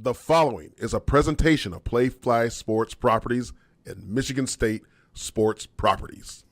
The following is a presentation of Playfly Sports Properties and Michigan State Sports Properties.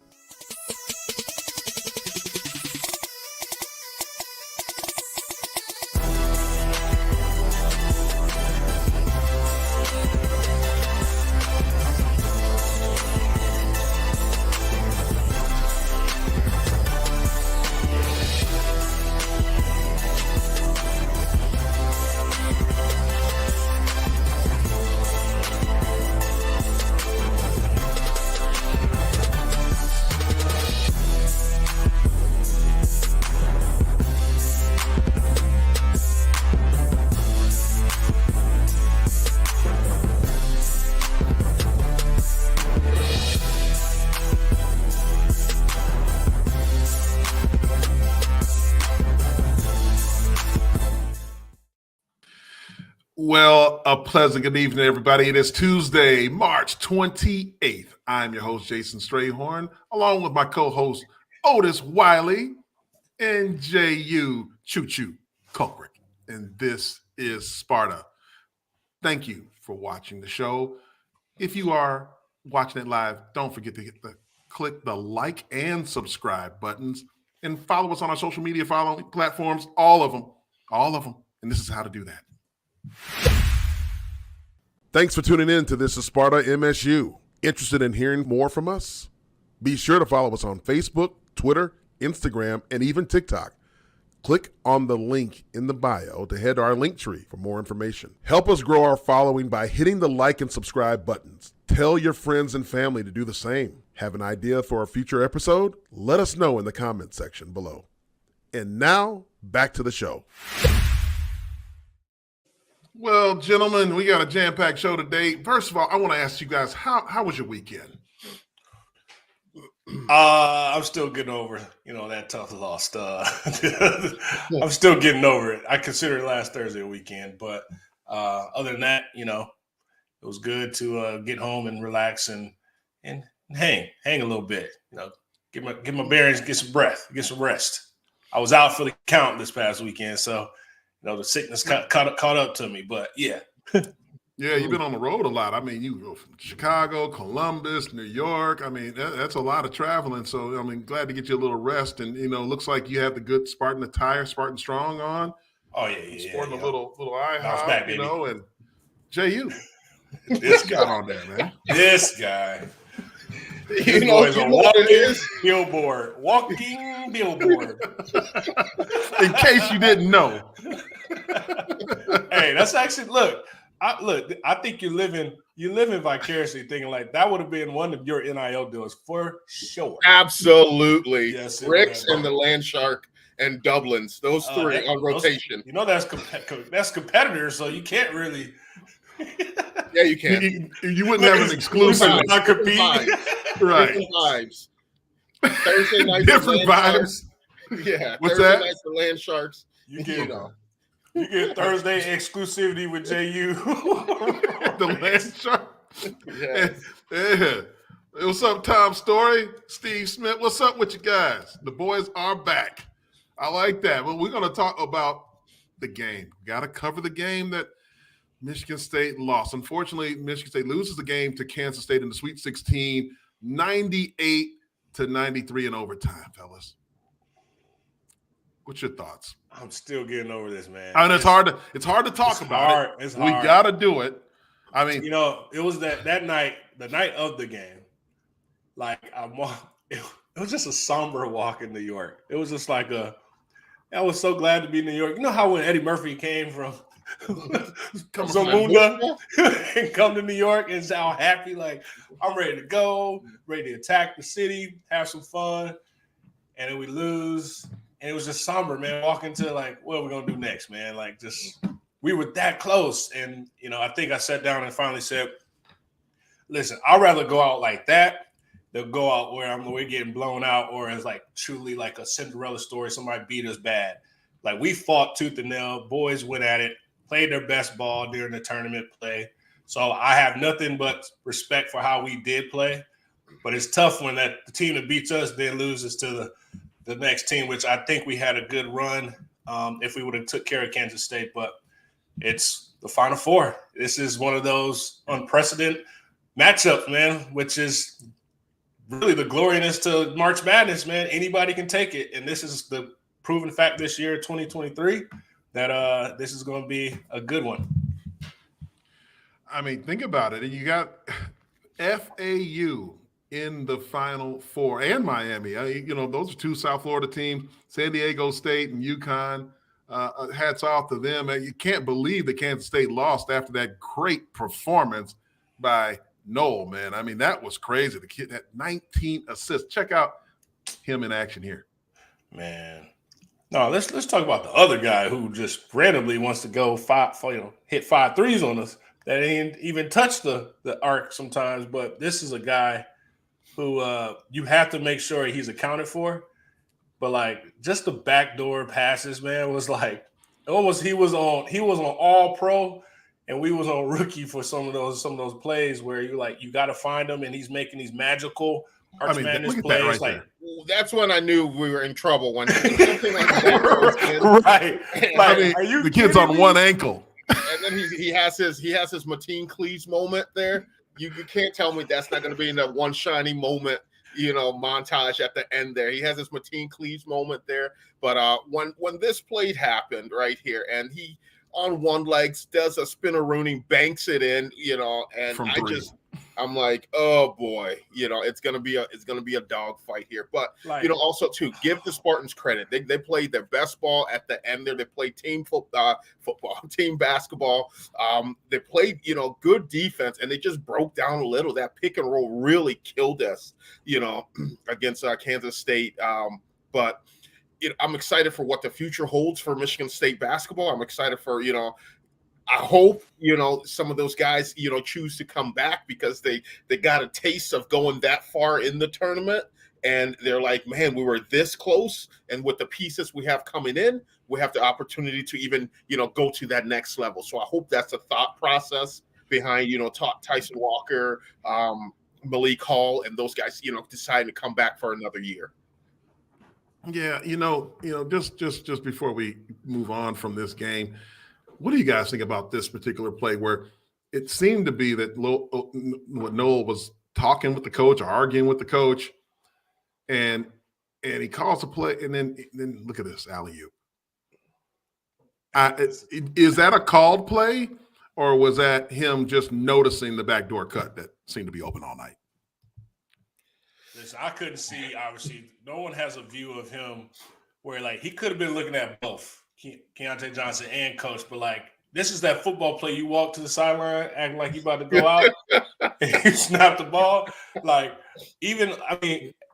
Well, a pleasant good evening, everybody. It is Tuesday, March 28th. I'm your host, Jason Strayhorn, along with my co-host, Otis Wiley and Jehuu Caulcrick. And this is Sparta. Thank you for watching the show. If you are watching it live, don't forget to click the like and subscribe buttons and follow us on our social media following platforms, all of them. And this is how to do that. Thanks for tuning in to This is Sparta MSU. Interested in hearing more from us? Be sure to follow us on Facebook, Twitter, Instagram, and even TikTok. Click on the link in the bio to head to our link tree for more information. Help us grow our following by hitting the like and subscribe buttons. Tell your friends and family to do the same. Have an idea for a future episode? Let us know in the comment section below. And now, back to the show. Well, gentlemen, we got a jam-packed show today. First of all, I want to ask you guys, how was your weekend? I'm still getting over, that tough loss. I'm still getting over it. I consider it last Thursday weekend, but other than that, it was good to get home and relax and hang a little bit. Get my bearings, get some breath, get some rest. I was out for the count this past weekend, so. The sickness caught up to me, but yeah. Yeah, you've been on the road a lot. I mean, you go from Chicago, Columbus, New York. I mean, that's a lot of traveling. So, glad to get you a little rest. And, looks like you have the good Spartan attire, Spartan Strong on. Oh, yeah. Sporting a little IHOP, back, and Jehuu. This guy on there, man. This guy. This boy's a walking billboard. Walking billboard. In case you didn't know. Hey, that's actually I think you're living vicariously thinking like that would have been one of your NIL deals for sure. Absolutely. Yes, Ricks and the Land Shark and Dublin's, those three on rotation. That's competitors, so you can't really. Yeah, you can. You wouldn't have an exclusive. Not compete. Right. Different vibes. Thursday night. Different vibes. Yeah. What's Thursday that? Night the Land Sharks. You get Thursday exclusivity with Jehuu. The Land Shark. Yes. Yeah. What's up, Tom Story? Steve Smith. What's up with you guys? The boys are back. I like that. Well, we're going to talk about the game. Got to cover the game that Michigan State lost. Unfortunately, Michigan State loses the game to Kansas State in the Sweet 16, 98-93 in overtime, fellas. What's your thoughts? I'm still getting over this, man. I mean, it's hard to talk about it. It's we hard. got to do it. I mean, it was that night, the night of the game. Like it was just a somber walk in New York. It was just like I was so glad to be in New York. You know how when Eddie Murphy came from Zamunda and come to New York and how happy, like I'm ready to go, ready to attack the city, have some fun, and then we lose. And it was just somber, man, walking to like, what are we going to do next, man? Like just we were that close. And, I think I sat down and finally said, listen, I'd rather go out like that than go out where we're getting blown out or as like truly like a Cinderella story, somebody beat us bad. Like we fought tooth and nail, boys went at it, played their best ball during the tournament play. So I have nothing but respect for how we did play. But it's tough when the team that beats us then loses to the next team, which I think we had a good run if we would have took care of Kansas State. But it's the Final Four. This is one of those unprecedented matchups, man, which is really the gloriness to March Madness, man. Anybody can take it. And this is the proven fact this year, 2023, that this is going to be a good one. I mean, think about it. You got FAU in the Final Four and Miami. Those are two South Florida teams, San Diego State and UConn. Hats off to them. You can't believe that Kansas State lost after that great performance by Noel, man. I mean, that was crazy. The kid had 19 assists. Check out him in action here. Man. No, let's talk about the other guy who just randomly wants to go hit 5 threes on us that ain't even touch the arc sometimes. But this is a guy who you have to make sure he's accounted for. But like just the backdoor passes, man, was like almost he was on all pro and we was on rookie for some of those plays where you got to find him and he's making these magical March Madness plays. Right that's when I knew we were in trouble when something like that. Right. Like, are you the kid's on one ankle. And then he has his Mateen Cleaves moment there. You can't tell me that's not going to be in that one shiny moment, montage at the end there. He has his Mateen Cleaves moment there. But when this play happened right here, and he on one leg does a spinneroonie, banks it in, and I'm like, oh boy, it's gonna be a dog fight here. But also too, give the Spartans credit. They played their best ball at the end there. They played team football, team basketball. They played good defense, and they just broke down a little. That pick and roll really killed us, against Kansas State. But I'm excited for what the future holds for Michigan State basketball. I'm excited for I hope some of those guys choose to come back because they got a taste of going that far in the tournament, and they're like, man, we were this close, and with the pieces we have coming in, we have the opportunity to even go to that next level. So I hope that's a thought process behind Tyson Walker, Malik Hall, and those guys deciding to come back for another year. Yeah, just before we move on from this game, what do you guys think about this particular play where it seemed to be that Noel was talking with the coach or arguing with the coach, and he calls a play, and then look at this alley-oop. Is that a called play, or was that him just noticing the backdoor cut that seemed to be open all night? Listen, I couldn't see. Obviously, no one has a view of him where he could have been looking at both Keontae Johnson and coach, but this is that football play. You walk to the sideline acting like you about to go out and you snap the ball.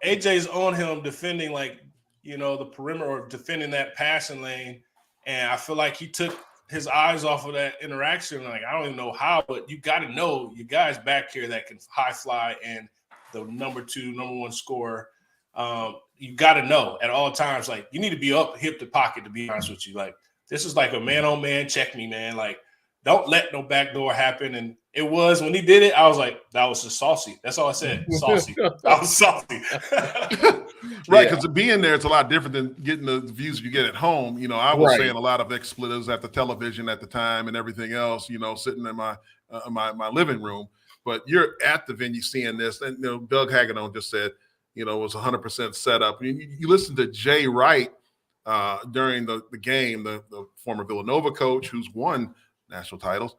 AJ's on him defending the perimeter or defending that passing lane. And I feel like he took his eyes off of that interaction. I don't even know how, but you got to know you guys back here that can high fly and the number 1 scorer. You got to know at all times, you need to be up hip to pocket, to be honest with you. This is a man-on-man check me, man. Don't let no backdoor happen. And it was, when he did it, I was like, that was just saucy. That's all I said, saucy. That was saucy. Right, because being there, it's a lot different than getting the views you get at home. I was saying a lot of expletives at the television at the time and everything else, sitting in my living room. But you're at the venue seeing this. And, Doug Hagedorn just said, it was 100% set up. You listen to Jay Wright during the game, the former Villanova coach who's won national titles.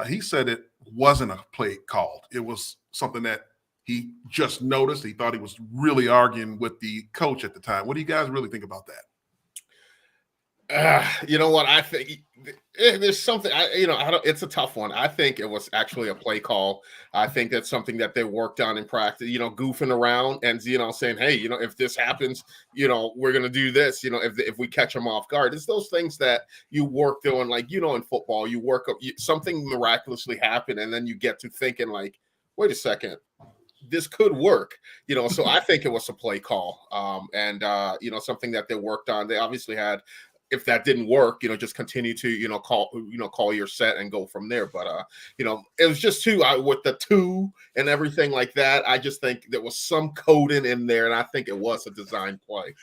He said it wasn't a play called. It was something that he just noticed. He thought he was really arguing with the coach at the time. What do you guys really think about that? You know what? I think there's something. It's a tough one. I think it was actually a play call. I think that's something that they worked on in practice. Goofing around and saying, "Hey, if this happens, we're gonna do this. If we catch them off guard." It's those things that you work on, in football, you work up. Something miraculously happened, and then you get to thinking, "Wait a second, this could work." So I think it was a play call, and something that they worked on. They obviously had. If that didn't work, just continue to, call your set and go from there. But, it was just with the 2 and everything like that. I just think there was some coding in there, and I think it was a design play.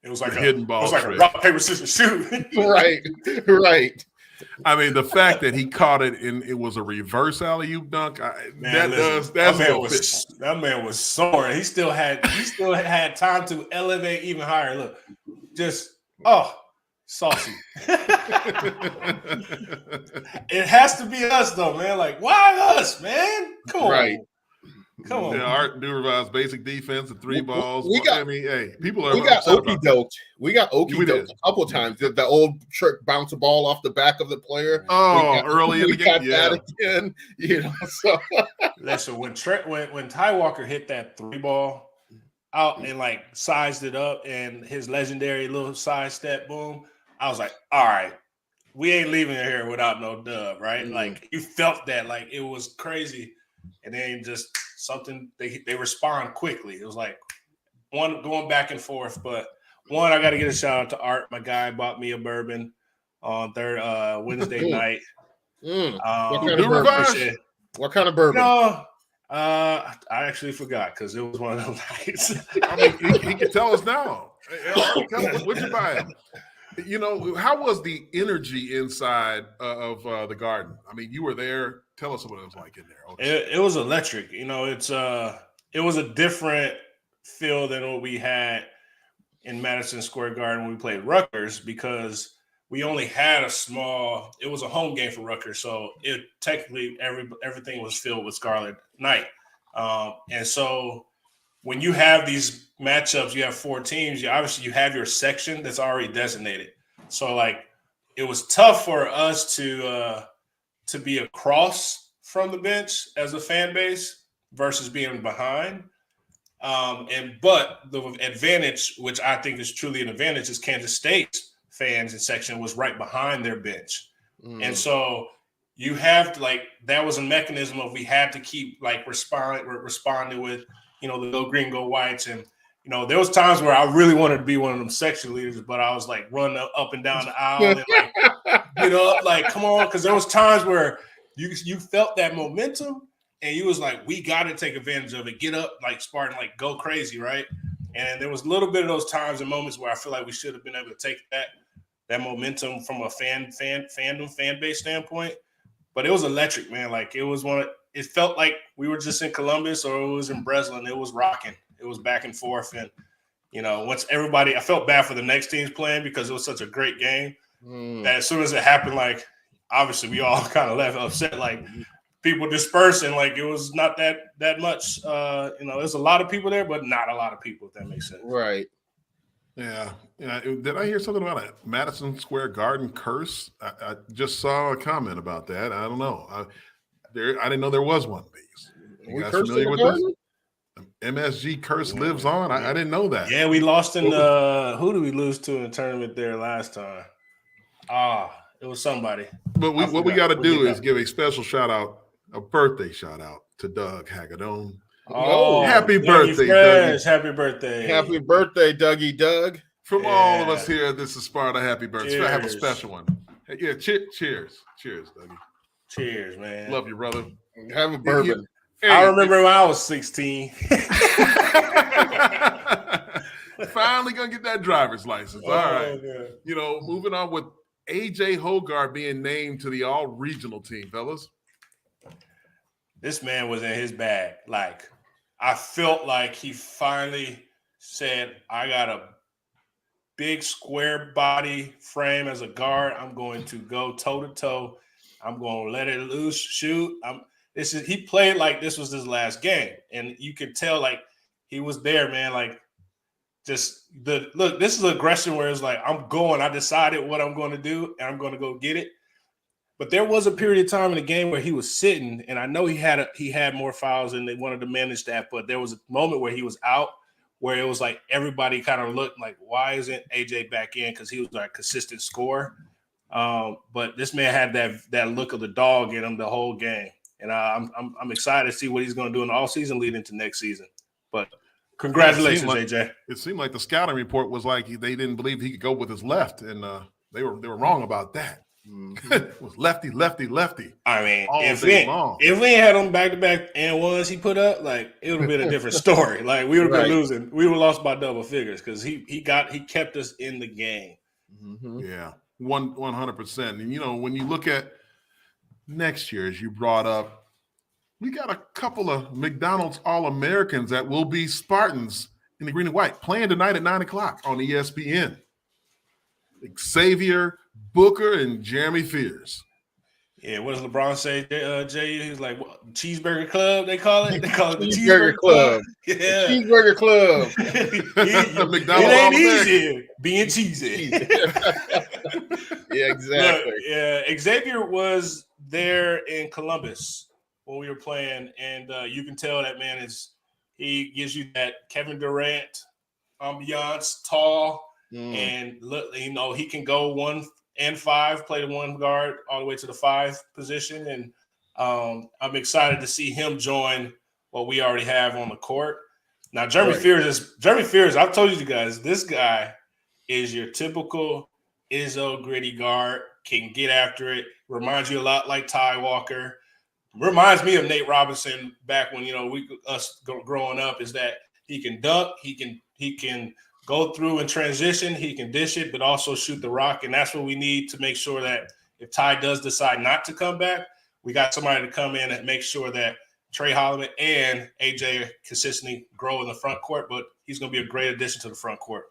It was like a hidden ball. It was like a rock, paper, scissors, shoot. Right. I mean, the fact that he caught it and it was a reverse alley-oop dunk, that man was soaring. He still had time to elevate even higher. Look, just saucy. It has to be us though, man. Like, why us, man? Come on. Come on. Yeah, Art do revives basic defense and three balls. People are. We got okey doked. We got okey doked a couple of times. The old trick bounce a ball off the back of the player. Early in the game. That again. So listen, when Ty Walker hit that three ball out and like sized it up and his legendary little side step boom, I was like, all right, we ain't leaving here without no dub, right? Mm-hmm. Like you felt that, like it was crazy, and then just something they respond quickly. It was like one going back and forth, but I got to get a shout out to Art. My guy bought me a bourbon on Wednesday night. What kind of bourbon? I actually forgot because it was one of those nights. I mean, he can tell us now. What'd you buy? How was the energy inside of the Garden? I mean, you were there. Tell us what it was like in there. It was electric. It was a different feel than what we had in Madison Square Garden when we played Rutgers, because we only had it was a home game for Rutgers. So it technically everything was filled with Scarlet Knight. And so when you have these matchups, you have four teams, you have your section that's already designated. So like it was tough for us to be across from the bench as a fan base versus being behind. But the advantage, which I think is truly an advantage, is Kansas State's fans and section was right behind their bench. And so you have to, like, that was a mechanism of we had to keep like responding with, the go green, go whites. And, there was times where I really wanted to be one of them section leaders, but I was like running up and down the aisle and like, get up, like, come on. Cause there was times where you felt that momentum and you was like, we got to take advantage of it. Get up, like Spartan, like go crazy. Right. And there was a little bit of those times and moments where I feel like we should have been able to take that momentum from a fan base standpoint. But it was electric, man. Like it felt like we were just in Columbus or it was in Breslin. It was rocking. It was back and forth. And, once I felt bad for the next team's playing because it was such a great game that as soon as it happened, like, obviously we all kind of left upset, like people dispersing, like it was not that much, there's a lot of people there, but not a lot of people, if that makes sense. Right. Yeah. Did I hear something about a Madison Square Garden curse? I just saw a comment about that. I don't know. I didn't know there was one of these. You guys familiar with this? MSG curse lives on. I didn't know that. Yeah, we lost in who did we lose to in the tournament there last time? It was somebody. But what we got to do is give a special a birthday shout out to Doug Hagedorn. Oh, happy birthday, Dougie. Happy birthday. Happy birthday, Dougie Doug. From all of us here, this is Sparta. Happy birthday. Cheers. Have a special one. Yeah, cheers. Cheers, Dougie. Cheers, man. Love you, brother. Have a bourbon. I remember when I was 16. Finally gonna get that driver's license. All right. Man. Moving on with AJ Hogarth being named to the all-regional team, fellas. This man was in his bag. Like, I felt like he finally said, I got a big square body frame as a guard. I'm going to go toe-to-toe. I'm going to let it loose, shoot. He played like this was his last game. And you could tell, like, he was there, man. Like, this is aggression where it's like, I'm going. I decided what I'm going to do, and I'm going to go get it. But there was a period of time in the game where he was sitting, and I know he had more fouls and they wanted to manage that. But there was a moment where he was out, where it was like everybody kind of looked like, why isn't AJ back in? Because he was like a consistent scorer. But this man had that look of the dog in him the whole game, and I'm excited to see what he's going to do in the offseason leading into next season. But congratulations, AJ. It seemed like the scouting report was like they didn't believe he could go with his left, and they were wrong about that. It was lefty. I mean, if we ain't had them back-to-back and ones he put up, like it would have been a different story. Like we would have been losing. We would have lost by double figures because he kept us in the game. Yeah. 100%. And when you look at next year, as you brought up, we got a couple of McDonald's All-Americans that will be Spartans in the green and white playing tonight at 9:00 on ESPN. Xavier Booker and Jeremy Fears. Yeah, what does LeBron say, Jay? He's like, what, Cheeseburger Club, they call it? They call it the Cheeseburger Club. Yeah. The Cheeseburger Club. It ain't easy being cheesy. Yeah, exactly. Look, yeah, Xavier was there in Columbus when we were playing, and you can tell that man he gives you that Kevin Durant ambiance, tall, and look, he can go 1 and 5, play the 1 guard all the way to the 5 position, and I'm excited to see him join what we already have on the court. Now, Jeremy Fears. I've told you guys, this guy is your typical Izzo gritty guard, can get after it. Reminds you a lot like Ty Walker. Reminds me of Nate Robinson back when us growing up. Is that he can dunk, he can go through and transition, he can dish it, but also shoot the rock, and that's what we need to make sure that if Ty does decide not to come back, we got somebody to come in and make sure that Trey Holloman and AJ consistently grow in the front court. But he's going to be a great addition to the front court.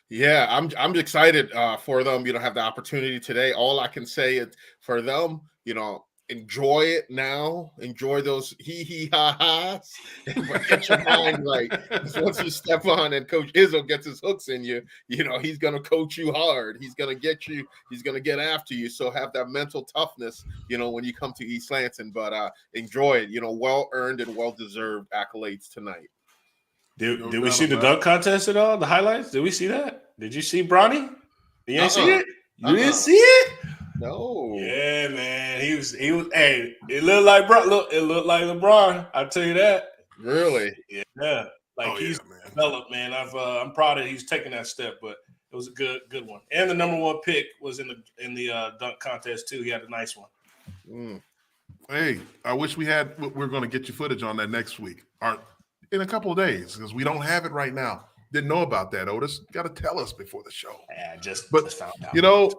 Yeah, I'm excited for them. Have the opportunity today. All I can say is for them, enjoy it now. Enjoy those ha-has. But get your mind right. Once you step on and Coach Izzo gets his hooks in you, he's going to coach you hard. He's going to get you. He's going to get after you. So have that mental toughness, when you come to East Lansing. But enjoy it. Well-earned and well-deserved accolades tonight. Did we see the dunk contest at all? The highlights? Did we see that? Did you see Bronny? You ain't see it? You didn't see it? No. Yeah, man. He was. Hey, it looked like LeBron. I'll tell you that. Really? Yeah. He's developed, man. I'm proud that he's taking that step, but it was a good one. And the number 1 pick was in the dunk contest too. He had a nice one. Hey, I wish we're going to get you footage on that next week. In a couple of days, because we don't have it right now. Didn't know about that, Otis. Got to tell us before the show. Yeah, just found out.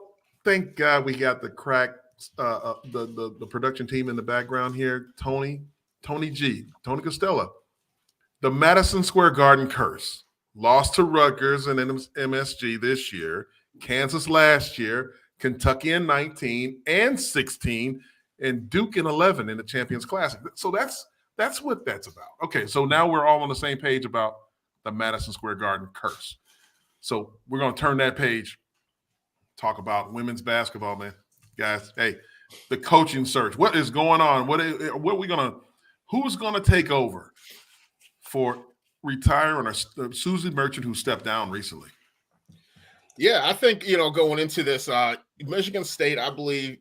Thank God we got the crack, the production team in the background here. Tony Costello. The Madison Square Garden curse. Lost to Rutgers and MSG this year. Kansas last year. Kentucky in 19 and 16. And Duke in 11 in the Champions Classic. So that's what that's about. Okay, so now we're all on the same page about the Madison Square Garden curse. So we're going to turn that page, talk about women's basketball, man. Guys, hey, the coaching search. What is going on? Who's going to take over for retiring or Susie Merchant, who stepped down recently? Yeah, I think, going into this, Michigan State, I believe,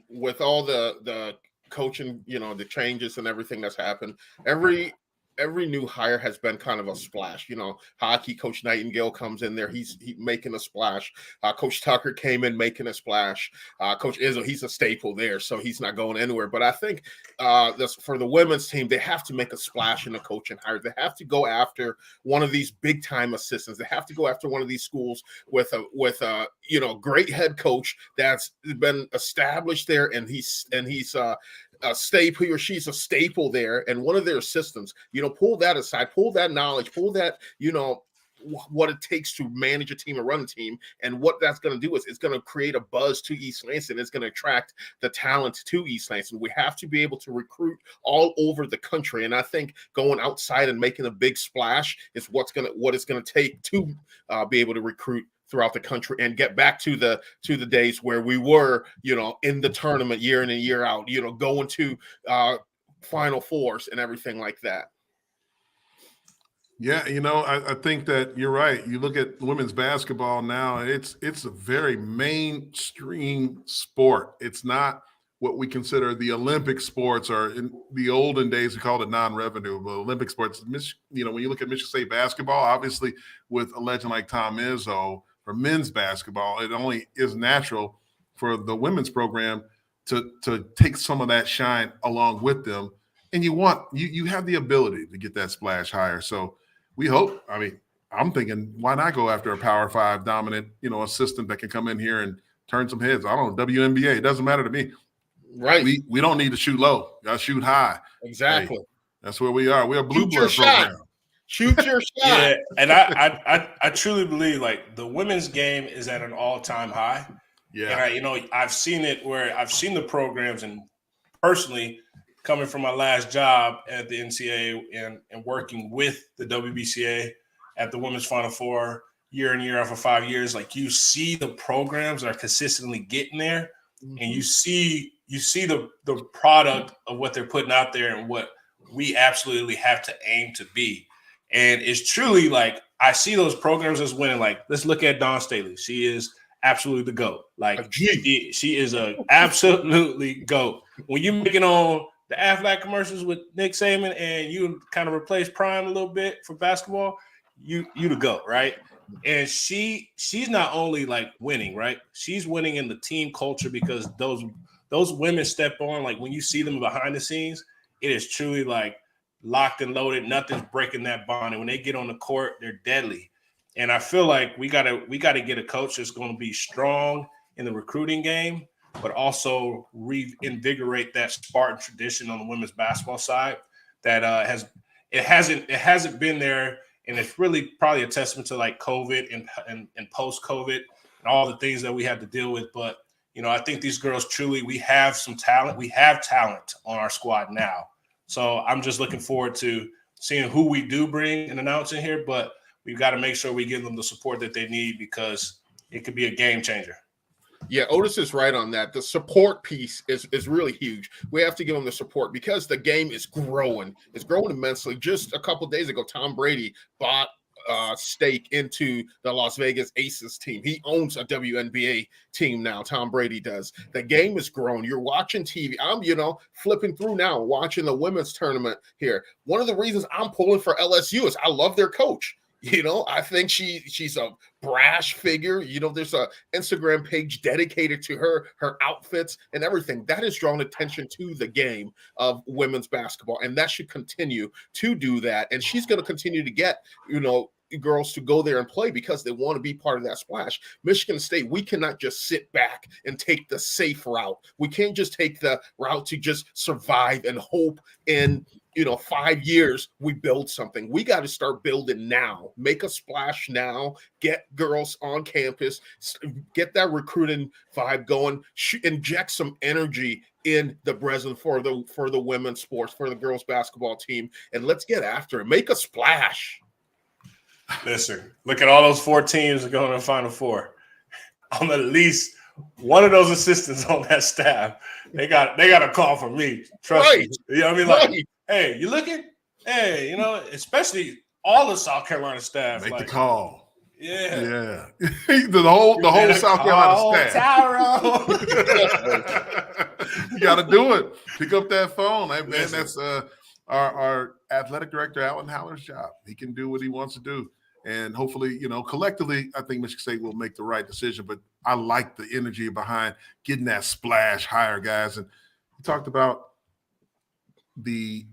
with all the coaching, the changes and everything that's happened, every new hire has been kind of a splash. Hockey Coach Nightingale comes in there, he's making a splash. Coach Tucker came in making a splash. Coach Izzo, he's a staple there, so he's not going anywhere. But I think for the women's team, they have to make a splash in the coaching hire. They have to go after one of these big time assistants. They have to go after one of these schools with a great head coach that's been established there, and he's a staple. He or she's a staple there, and one of their assistants, pull that aside, pull that knowledge, pull that, what it takes to manage a team and run a team. And what that's going to do is it's going to create a buzz to East Lansing. It's going to attract the talent to East Lansing. We have to be able to recruit all over the country. And I think going outside and making a big splash is what it's going to take to be able to recruit throughout the country and get back to the days where we were, in the tournament year in and year out, going to Final Fours and everything like that. Yeah, I think that you're right. You look at women's basketball now, and it's a very mainstream sport. It's not what we consider the Olympic sports, or in the olden days we called it non-revenue, but Olympic sports. When you look at Michigan State basketball, obviously with a legend like Tom Izzo, for men's basketball, it only is natural for the women's program to take some of that shine along with them. And you have the ability to get that splash higher. So we hope, I'm thinking, why not go after a Power 5 dominant, assistant that can come in here and turn some heads? I don't know, WNBA. It doesn't matter to me. Right. We don't need to shoot low. Got to shoot high. Exactly. Hey, that's where we are. We're a blue Shoot your blood program. shot. Shoot your shot. Yeah, and I truly believe like the women's game is at an all-time high. Yeah. And I've seen it where I've seen the programs, and personally coming from my last job at the NCAA and working with the WBCA at the Women's Final Four year in, year out for 5 years, like you see the programs are consistently getting there, and you see the product of what they're putting out there and what we absolutely have to aim to be. And it's truly like I see those programs as winning. Like, let's look at Dawn Staley. She is absolutely the GOAT. Like, she is a absolutely GOAT. When you make it on the Aflac commercials with Nick Saban and you kind of replace Prime a little bit for basketball, you the GOAT, right? And she's not only like winning, right? She's winning in the team culture because those women step on. Like when you see them behind the scenes, it is truly like locked and loaded. Nothing's breaking that bond. And when they get on the court, they're deadly. And I feel like we gotta get a coach that's going to be strong in the recruiting game, but also reinvigorate that Spartan tradition on the women's basketball side that hasn't been there. And it's really probably a testament to like COVID and post-COVID and all the things that we had to deal with. But, I think these girls truly, we have some talent. We have talent on our squad now. So I'm just looking forward to seeing who we do bring and announce in here. But we've got to make sure we give them the support that they need because it could be a game changer. Yeah, Otis is right on that. The support piece is really huge. We have to give them the support because the game is growing. It's growing immensely. Just a couple of days ago, Tom Brady bought stake into the Las Vegas Aces team. He owns a WNBA team now. Tom Brady does. The game is growing. You're watching TV. I'm, flipping through now, watching the women's tournament here. One of the reasons I'm pulling for LSU is I love their coach. I think she's a brash figure. There's a Instagram page dedicated to her outfits and everything. That has drawn attention to the game of women's basketball, and that should continue to do that. And she's going to continue to get, girls to go there and play because they want to be part of that splash. Michigan State, we cannot just sit back and take the safe route. We can't just take the route to just survive and hope in 5 years we build something. We got to start building now. Make a splash now. Get girls on campus. Get that recruiting vibe going. Inject some energy in the Breslin for the women's sports, for the girls basketball team, and let's get after it. Make a splash. Listen, look at all those 4 teams that go to the Final Four. I'm at least one of those assistants on that staff. They got a call from me. Trust me. You know what I mean? Like, hey, you looking? Hey, especially all the South Carolina staff. Make the call. Yeah. the whole South Carolina staff. Tyrell. You got to do it. Pick up that phone. Man, that's our athletic director, Alan Haller's job. He can do what he wants to do. And hopefully, collectively, I think Michigan State will make the right decision. But I like the energy behind getting that splash higher, guys. And we talked about a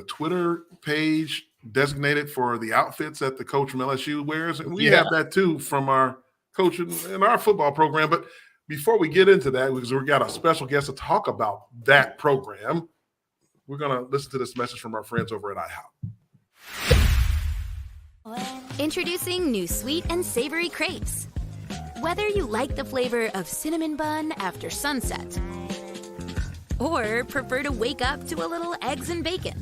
Twitter page designated for the outfits that the coach from LSU wears. And we have that too from our coach in our football program. But before we get into that, because we got a special guest to talk about that program, we're going to listen to this message from our friends over at IHOP. Introducing new sweet and savory crepes. Whether you like the flavor of cinnamon bun after sunset, or prefer to wake up to a little eggs and bacon,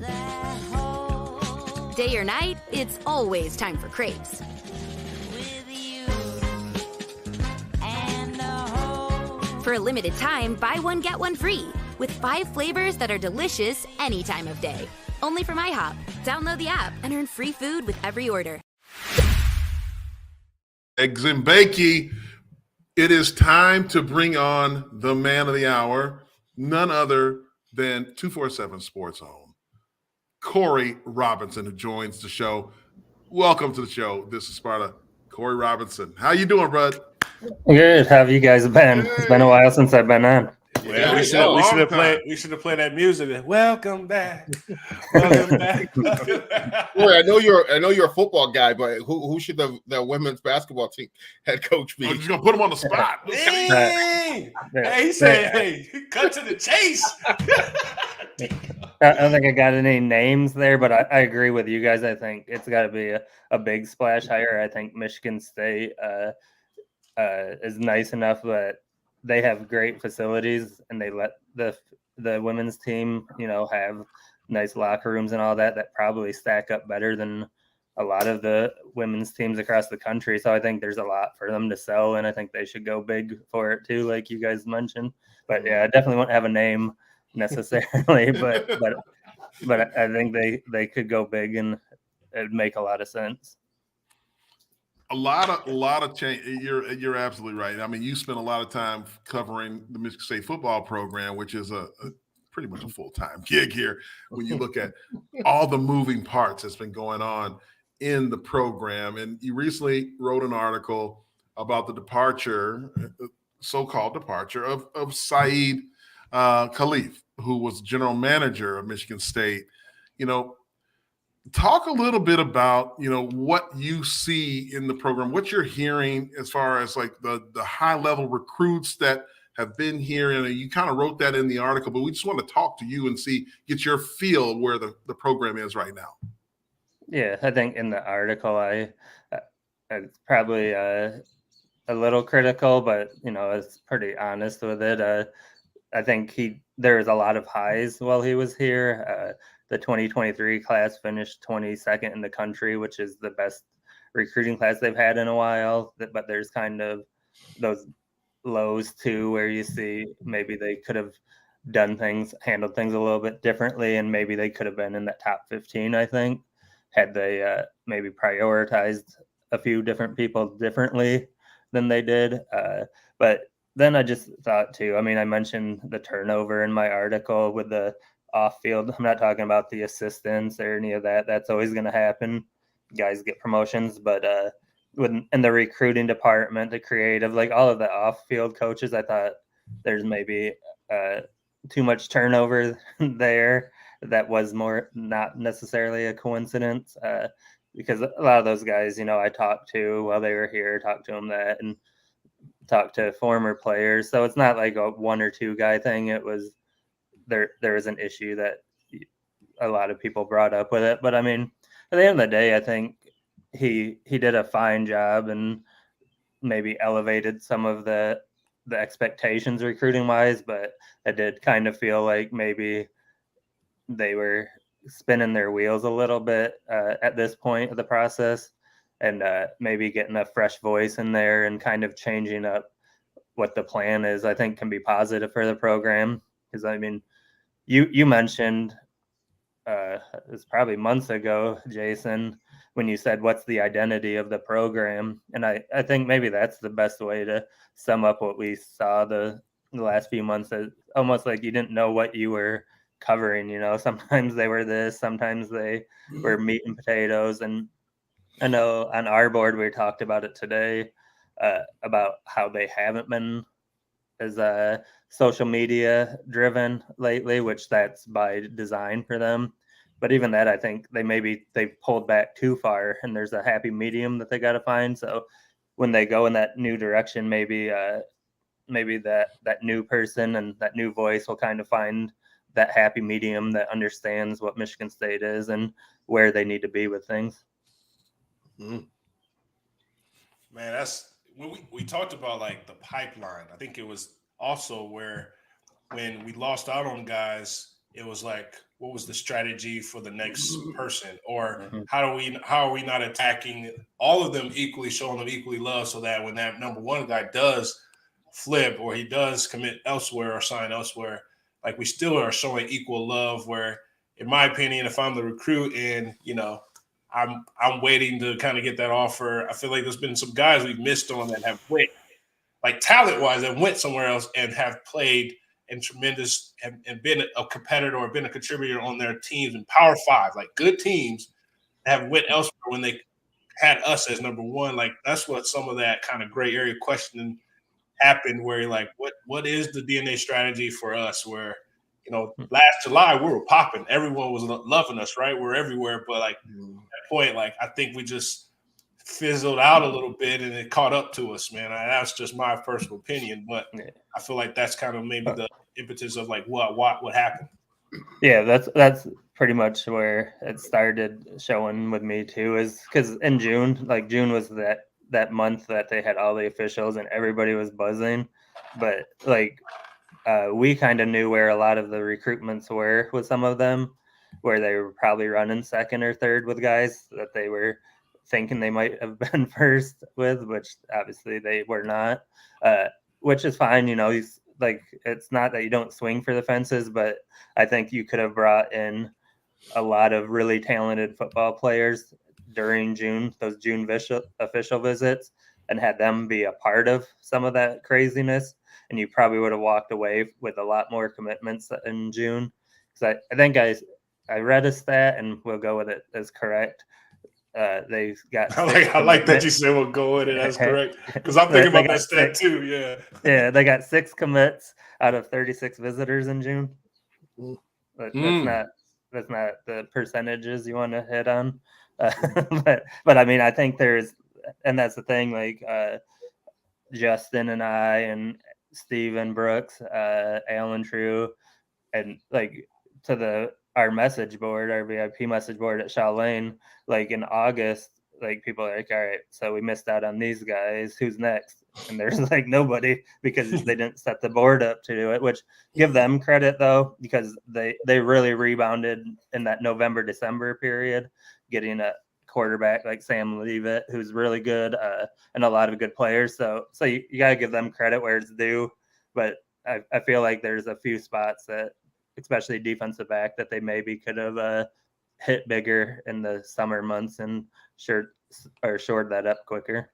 day or night, it's always time for crepes. For a limited time, buy one, get one free, with 5 flavors that are delicious any time of day. Only from IHOP. Download the app and earn free food with every order. Eggs and Bakey. It is time to bring on the man of the hour, none other than 247 Sports Home, Corey Robinson, who joins the show. Welcome to the show. This is Sparta. Corey Robinson. How you doing, bud? Good. How have you guys been? It's been a while since I've been on. Well, we should have played that music. Welcome back. Welcome back. Boy, I know you're a football guy, but who should the women's basketball team head coach be? I'm just gonna put him on the spot. Hey, he said, "Hey, cut to the chase." I don't think I got any names there, but I agree with you guys. I think it's got to be a big splash hire. I think Michigan State is nice enough that they have great facilities and they let the women's team, have nice locker rooms and all that probably stack up better than a lot of the women's teams across the country. So I think there's a lot for them to sell, and I think they should go big for it too, like you guys mentioned. But yeah, I definitely won't have a name necessarily, but I think they could go big and it'd make a lot of sense. A lot of change. You're absolutely right. I mean, you spent a lot of time covering the Michigan State football program, which is a pretty much a full-time gig here. When you look at all the moving parts that's been going on in the program, and you recently wrote an article about the so-called departure of Saeed Khalif, who was general manager of Michigan State. Talk a little bit about, what you see in the program, what you're hearing as far as like the high level recruits that have been here. And you kind of wrote that in the article, but we just want to talk to you and get your feel where the program is right now. Yeah, I think in the article, I probably a little critical, but, it's pretty honest with it. I think there was a lot of highs while he was here. The 2023 class finished 22nd in the country, which is the best recruiting class they've had in a while. But there's kind of those lows too, where you see maybe they could have handled things a little bit differently, and maybe they could have been in that top 15, I think, had they maybe prioritized a few different people differently than they did. But then I just thought too, I mean, I mentioned the turnover in my article with the off field. I'm not talking about the assistants or any of that. That's always going to happen. Guys get promotions, but in the recruiting department, the creative, like all of the off field coaches, I thought there's maybe too much turnover there. That was more not necessarily a coincidence, because a lot of those guys, I talked to while they were here, talked to them that, and talked to former players. So it's not like a one or two guy thing. It was there was an issue that a lot of people brought up with it. But I mean, at the end of the day, I think he did a fine job and maybe elevated some of the expectations recruiting wise, but I did kind of feel like maybe they were spinning their wheels a little bit at this point of the process, and maybe getting a fresh voice in there and kind of changing up what the plan is, I think can be positive for the program. Because I mean, you mentioned it was probably months ago, Jason, when you said what's the identity of the program, and I think maybe that's the best way to sum up what we saw the last few months. Almost like you didn't know what you were covering. Sometimes they were this, sometimes they were meat and potatoes. And I know on our board we talked about it today, about how they haven't been as social media driven lately, which that's by design for them. But even that, I think they pulled back too far, and there's a happy medium that they got to find. So when they go in that new direction, maybe that new person and that new voice will kind of find that happy medium that understands what Michigan State is and where they need to be with things. Man, that's when we talked about like the pipeline. I think it was also where when we lost out on guys, it was like, what was the strategy for the next person, or how are we not attacking all of them equally, showing them equally love, so that when that number one guy does flip or he does commit elsewhere or sign elsewhere, like we still are showing equal love. Where, in my opinion, if I'm the recruit and I'm waiting to kind of get that offer, I feel like there's been some guys we've missed on that have went, like talent-wise, that went somewhere else and have played and tremendous and been a competitor or been a contributor on their teams in Power 5, like good teams have went elsewhere when they had us as number one. Like that's what some of that kind of gray area questioning happened where you're like, what is the DNA strategy for us? Where, last July we were popping, everyone was loving us, right? We're everywhere, but like at that point, like I think we just fizzled out a little bit and it caught up to us, man. That's just my personal opinion, but I feel like that's kind of maybe the impetus of like what happened. Yeah, that's pretty much where it started showing with me too, is because in June was that month that they had all the officials and everybody was buzzing, but like we kind of knew where a lot of the recruitments were with some of them, where they were probably running second or third with guys that they were thinking they might have been first with, which obviously they were not, which is fine. It's not that you don't swing for the fences, but I think you could have brought in a lot of really talented football players during June, those June official visits, and had them be a part of some of that craziness. And you probably would have walked away with a lot more commitments in June. Because I think I read a stat, and we'll go with it as correct. They got. I like that you said we'll go with it. That's correct. Because I'm thinking about that stat too. Yeah. Yeah, they got 6 commits out of 36 visitors in June. But that's not the percentages you want to hit on. But I mean, I think and that's the thing. Like Justin and I and Steven Brooks, Alan True, and like to our message board, our VIP message board at Shaw Lane, like in August, like people are like, all right, so we missed out on these guys. Who's next? And there's like nobody because they didn't set the board up to do it, which give them credit though, because they really rebounded in that November, December period, getting a quarterback like Sam Leavitt, who's really good, and a lot of good players. So you got to give them credit where it's due. But I feel like there's a few spots that, especially defensive back, that they maybe could have hit bigger in the summer months and shored that up quicker.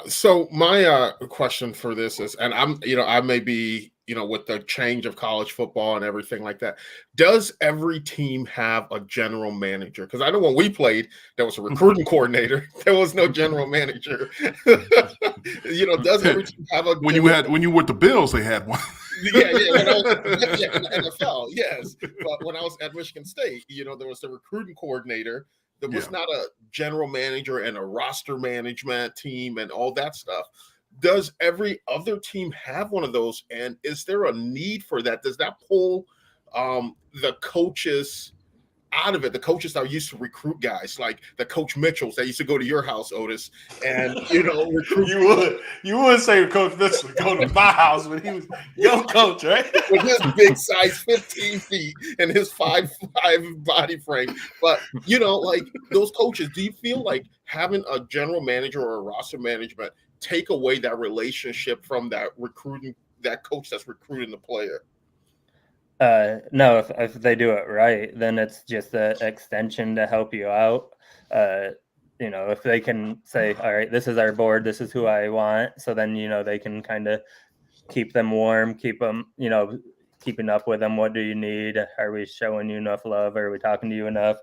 So my question for this is, and I may be, with the change of college football and everything like that, does every team have a general manager? Because I know when we played, there was a recruiting coordinator. There was no general manager. Does every team have a when you were with the Bills, they had one. Yeah, when I was in the NFL, yes. But when I was at Michigan State, there was the recruiting coordinator. There was not a general manager and a roster management team and all that stuff. Does every other team have one of those? And is there a need for that? Does that pull the coaches out of it? The coaches that used to recruit guys, like the Coach Mitchells that used to go to your house, Otis, and recruit. You would say Coach Mitchell go to my house when he was your coach, right? With his big size, 15 feet, and his 5'5" body frame. But like those coaches, do you feel like having a general manager or a roster management take away that relationship from that coach that's recruiting the player? No, if they do it right, then it's just an extension to help you out. If they can say, all right, this is our board, this is who I want. So then, they can kind of keep them warm, keep them, keeping up with them. What do you need? Are we showing you enough love? Are we talking to you enough?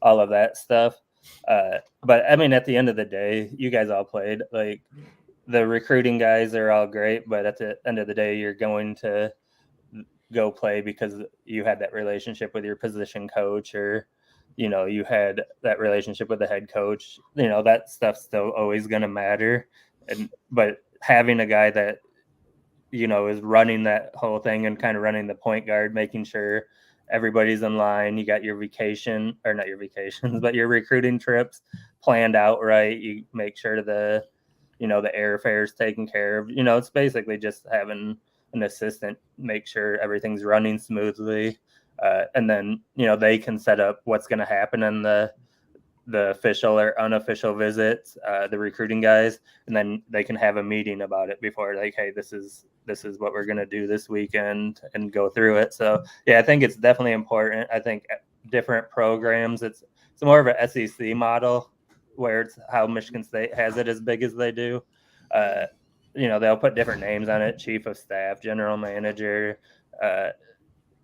All of that stuff. But I mean, at the end of the day, you guys all played. Like the recruiting guys are all great, but at the end of the day, you're going to go play because you had that relationship with your position coach, or you had that relationship with the head coach. That stuff's still always going to matter. But having a guy that is running that whole thing and kind of running the point guard, making sure everybody's in line, you got your vacation, or not your vacations, but your recruiting trips planned out right. You make sure the airfare is taken care of. It's basically just having an assistant make sure everything's running smoothly, and then they can set up what's going to happen in the official or unofficial visits, the recruiting guys, and then they can have a meeting about it before, like, hey, this is what we're going to do this weekend, and go through it. So yeah, I think it's definitely important. I think different programs, it's more of a SEC model where it's how Michigan State has it as big as they do. They'll put different names on it, chief of staff, general manager,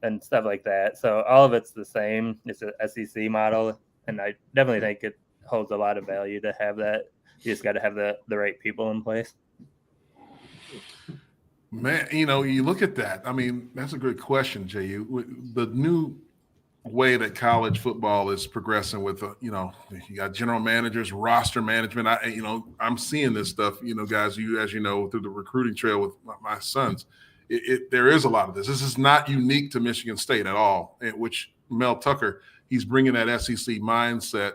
and stuff like that. So all of it's the same. It's a SEC model, and I definitely think it holds a lot of value to have that. You just got to have the right people in place. Man, you look at that. I mean, that's a good question, Jehuu. The new way that college football is progressing with, you got general managers, roster management. I'm seeing this stuff, guys, as you know, through the recruiting trail with my sons. There is a lot of this. This is not unique to Michigan State at all, which Mel Tucker, he's bringing that SEC mindset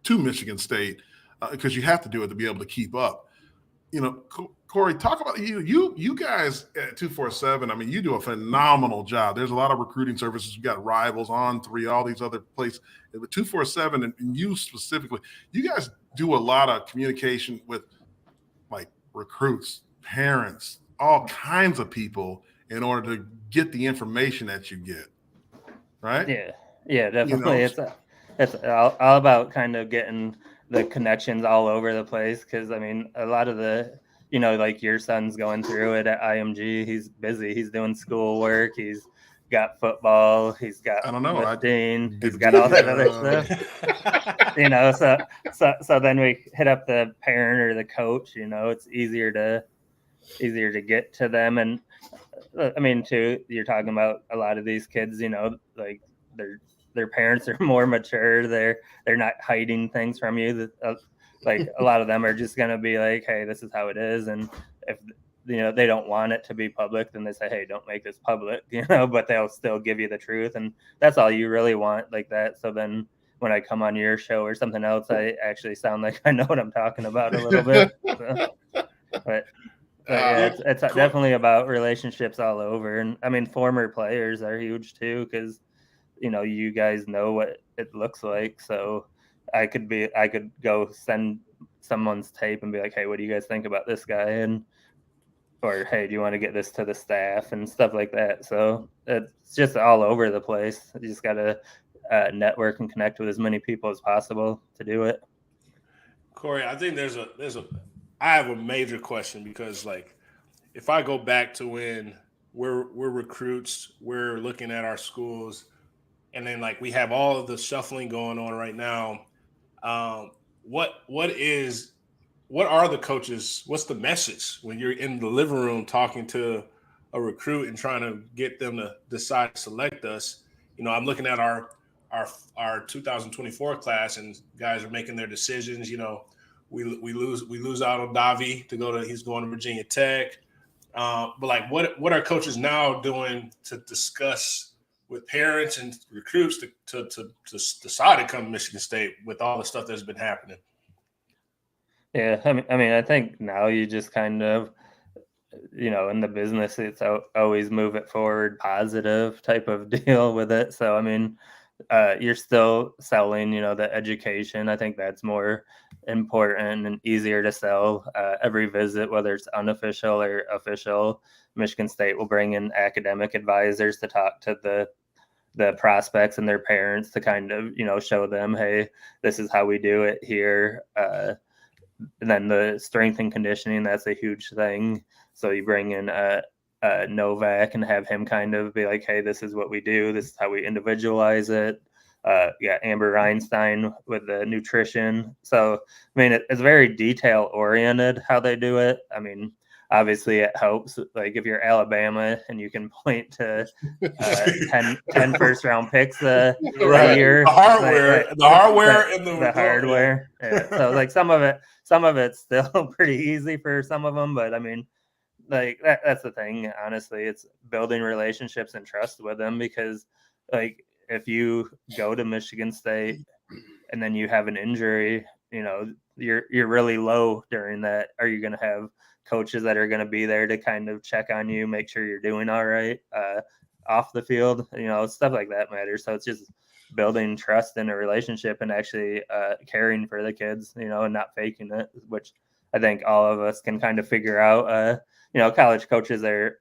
to Michigan State because you have to do it to be able to keep up. Corey, talk about you guys at 247. I mean, you do a phenomenal job. There's a lot of recruiting services. You got Rivals, On3, all these other places. But 247 and you specifically, you guys do a lot of communication with like recruits, parents, all kinds of people in order to get the information that you get. Right? Yeah, definitely. It's all about kind of getting the connections all over the place. Cause I mean, a lot of the, like your son's going through it at IMG. He's busy. He's doing schoolwork. He's got football. He's got lifting. He's got all that other stuff. So then we hit up the parent or the coach. It's easier to get to them. And I mean, too, you're talking about a lot of these kids. Like their parents are more mature. They're not hiding things from you. Like a lot of them are just going to be like, hey, this is how it is. And if, they don't want it to be public, then they say, hey, don't make this public, but they'll still give you the truth. And that's all you really want like that. So then when I come on your show or something else, I actually sound like I know what I'm talking about a little bit. But yeah, it's definitely about relationships all over. And I mean, former players are huge too, because, you guys know what it looks like. So I could go send someone's tape and be like, hey, what do you guys think about this guy? Or, hey, do you want to get this to the staff and stuff like that? So it's just all over the place. You just got to network and connect with as many people as possible to do it. Corey, I think I have a major question because, like, if I go back to when we're recruits, we're looking at our schools, and then like we have all of the shuffling going on right now. What are the coaches? What's the message when you're in the living room talking to a recruit and trying to get them to decide to select us? I'm looking at our 2024 class, and guys are making their decisions. We lose out on Davi he's going to Virginia Tech. But like, what are coaches now doing to discuss with parents and recruits to decide to come to Michigan State with all the stuff that's been happening? Yeah, I mean, I think now you just kind of, in the business, it's always move it forward, positive type of deal with it. So, I mean, you're still selling, the education. I think that's more important and easier to sell. Every visit, whether it's unofficial or official, Michigan State will bring in academic advisors to talk to the prospects and their parents to kind of, show them, hey, this is how we do it here. And then the strength and conditioning, that's a huge thing. So you bring in Novak and have him kind of be like, hey, this is what we do. This is how we individualize it. Amber Einstein with the nutrition. So, I mean, it's very detail oriented how they do it. I mean, obviously it helps. Like if you're Alabama and you can point to 10 first round picks a year. The hardware. Yeah. So like some of it's still pretty easy for some of them, but I mean, like that's the thing. Honestly, it's building relationships and trust with them, because like if you go to Michigan State and then you have an injury, you're really low during that. Are you going to have coaches that are going to be there to kind of check on you, make sure you're doing all right off the field? Stuff like that matters. So it's just building trust in a relationship and actually caring for the kids, and not faking it, which I think all of us can kind of figure out. College coaches are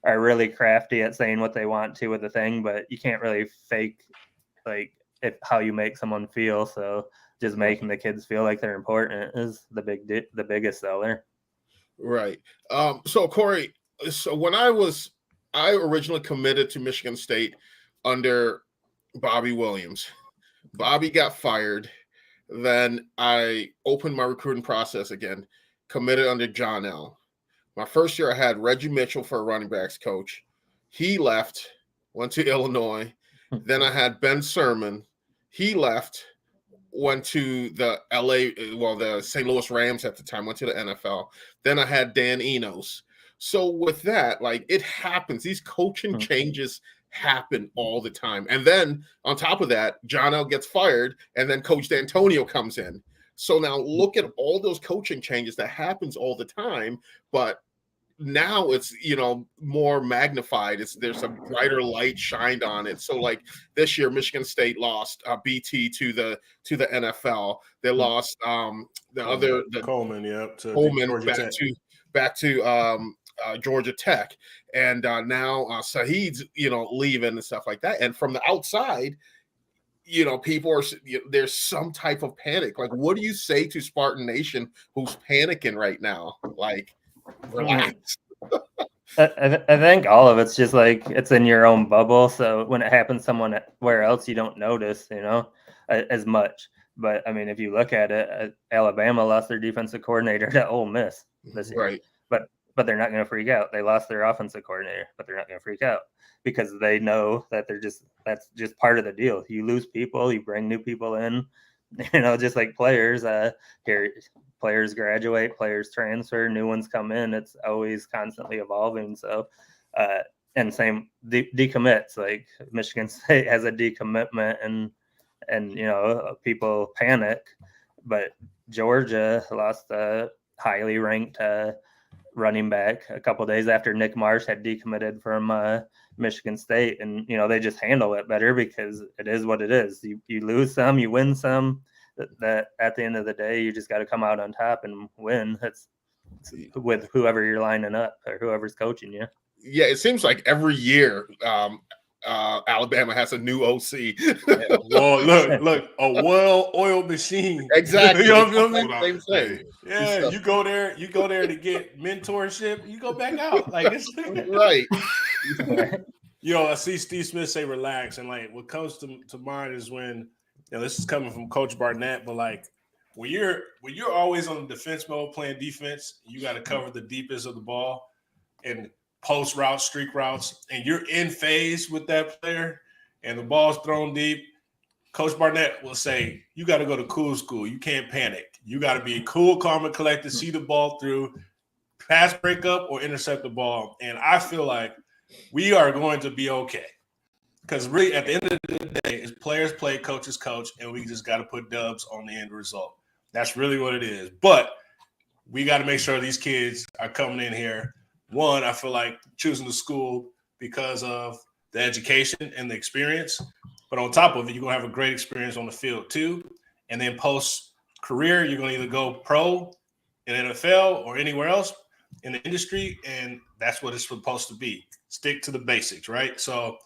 really crafty at saying what they want to with the thing, but you can't really fake like how you make someone feel. So just making the kids feel like they're important is the biggest seller. Right. So Corey, when I originally committed to Michigan State under Bobby Williams. Bobby got fired. Then I opened my recruiting process again, committed under John L. My first year, I had Reggie Mitchell for a running backs coach. He left, went to Illinois. Then I had Ben Sermon. He left, went to the the St. Louis Rams at the time, went to the NFL. Then I had Dan Enos. So with that, like, it happens. These coaching changes happen all the time. And then on top of that, John L gets fired, and then Coach D'Antonio comes in. So now look at all those coaching changes that happens all the time, but now it's, more magnified. There's a brighter light shined on it. So like this year, Michigan State lost BT to the NFL. They lost the Coleman, back to Georgia Tech, and now Saeed's leaving and stuff like that. And from the outside, people are, there's some type of panic. Like, what do you say to Spartan Nation who's panicking right now? Like, relax. I think all of it's just like it's in your own bubble. So when it happens somewhere else, you don't notice, as much. But I mean, if you look at it, Alabama lost their defensive coordinator to Ole Miss this year. Right. But they're not going to freak out. They lost their offensive coordinator, but they're not going to freak out because they know that that's just part of the deal. You lose people, you bring new people in, just like players. Players graduate, players transfer, new ones come in. It's always constantly evolving. So, and same decommits. Like Michigan State has a decommitment, and people panic. But Georgia lost a highly ranked running back a couple of days after Nick Marsh had decommitted from Michigan State, and they just handle it better because it is what it is. You lose some, you win some. That at the end of the day, you just got to come out on top and win. That's with whoever you're lining up or whoever's coaching you. Yeah, it seems like every year Alabama has a new OC. Well, look, a well-oiled machine. Exactly. Same thing. Yeah, you go there to get mentorship. You go back out. Like, it's right. I see Steve Smith say relax, and like what comes to mind is when this is coming from Coach Barnett, but like when you're always on defense mode playing defense, you got to cover the deepest of the ball and post routes, streak routes, and you're in phase with that player and the ball's thrown deep. Coach Barnett will say, you got to go to cool school. You can't panic. You got to be cool, calm, and collected, see the ball through, pass breakup or intercept the ball. And I feel like we are going to be okay. Because really, at the end of the day, it's players play, coaches coach, and we just got to put dubs on the end result. That's really what it is. But we got to make sure these kids are coming in here. One, I feel like choosing the school because of the education and the experience. But on top of it, you're going to have a great experience on the field too. And then post-career, you're going to either go pro in NFL or anywhere else in the industry, and that's what it's supposed to be. Stick to the basics, right? So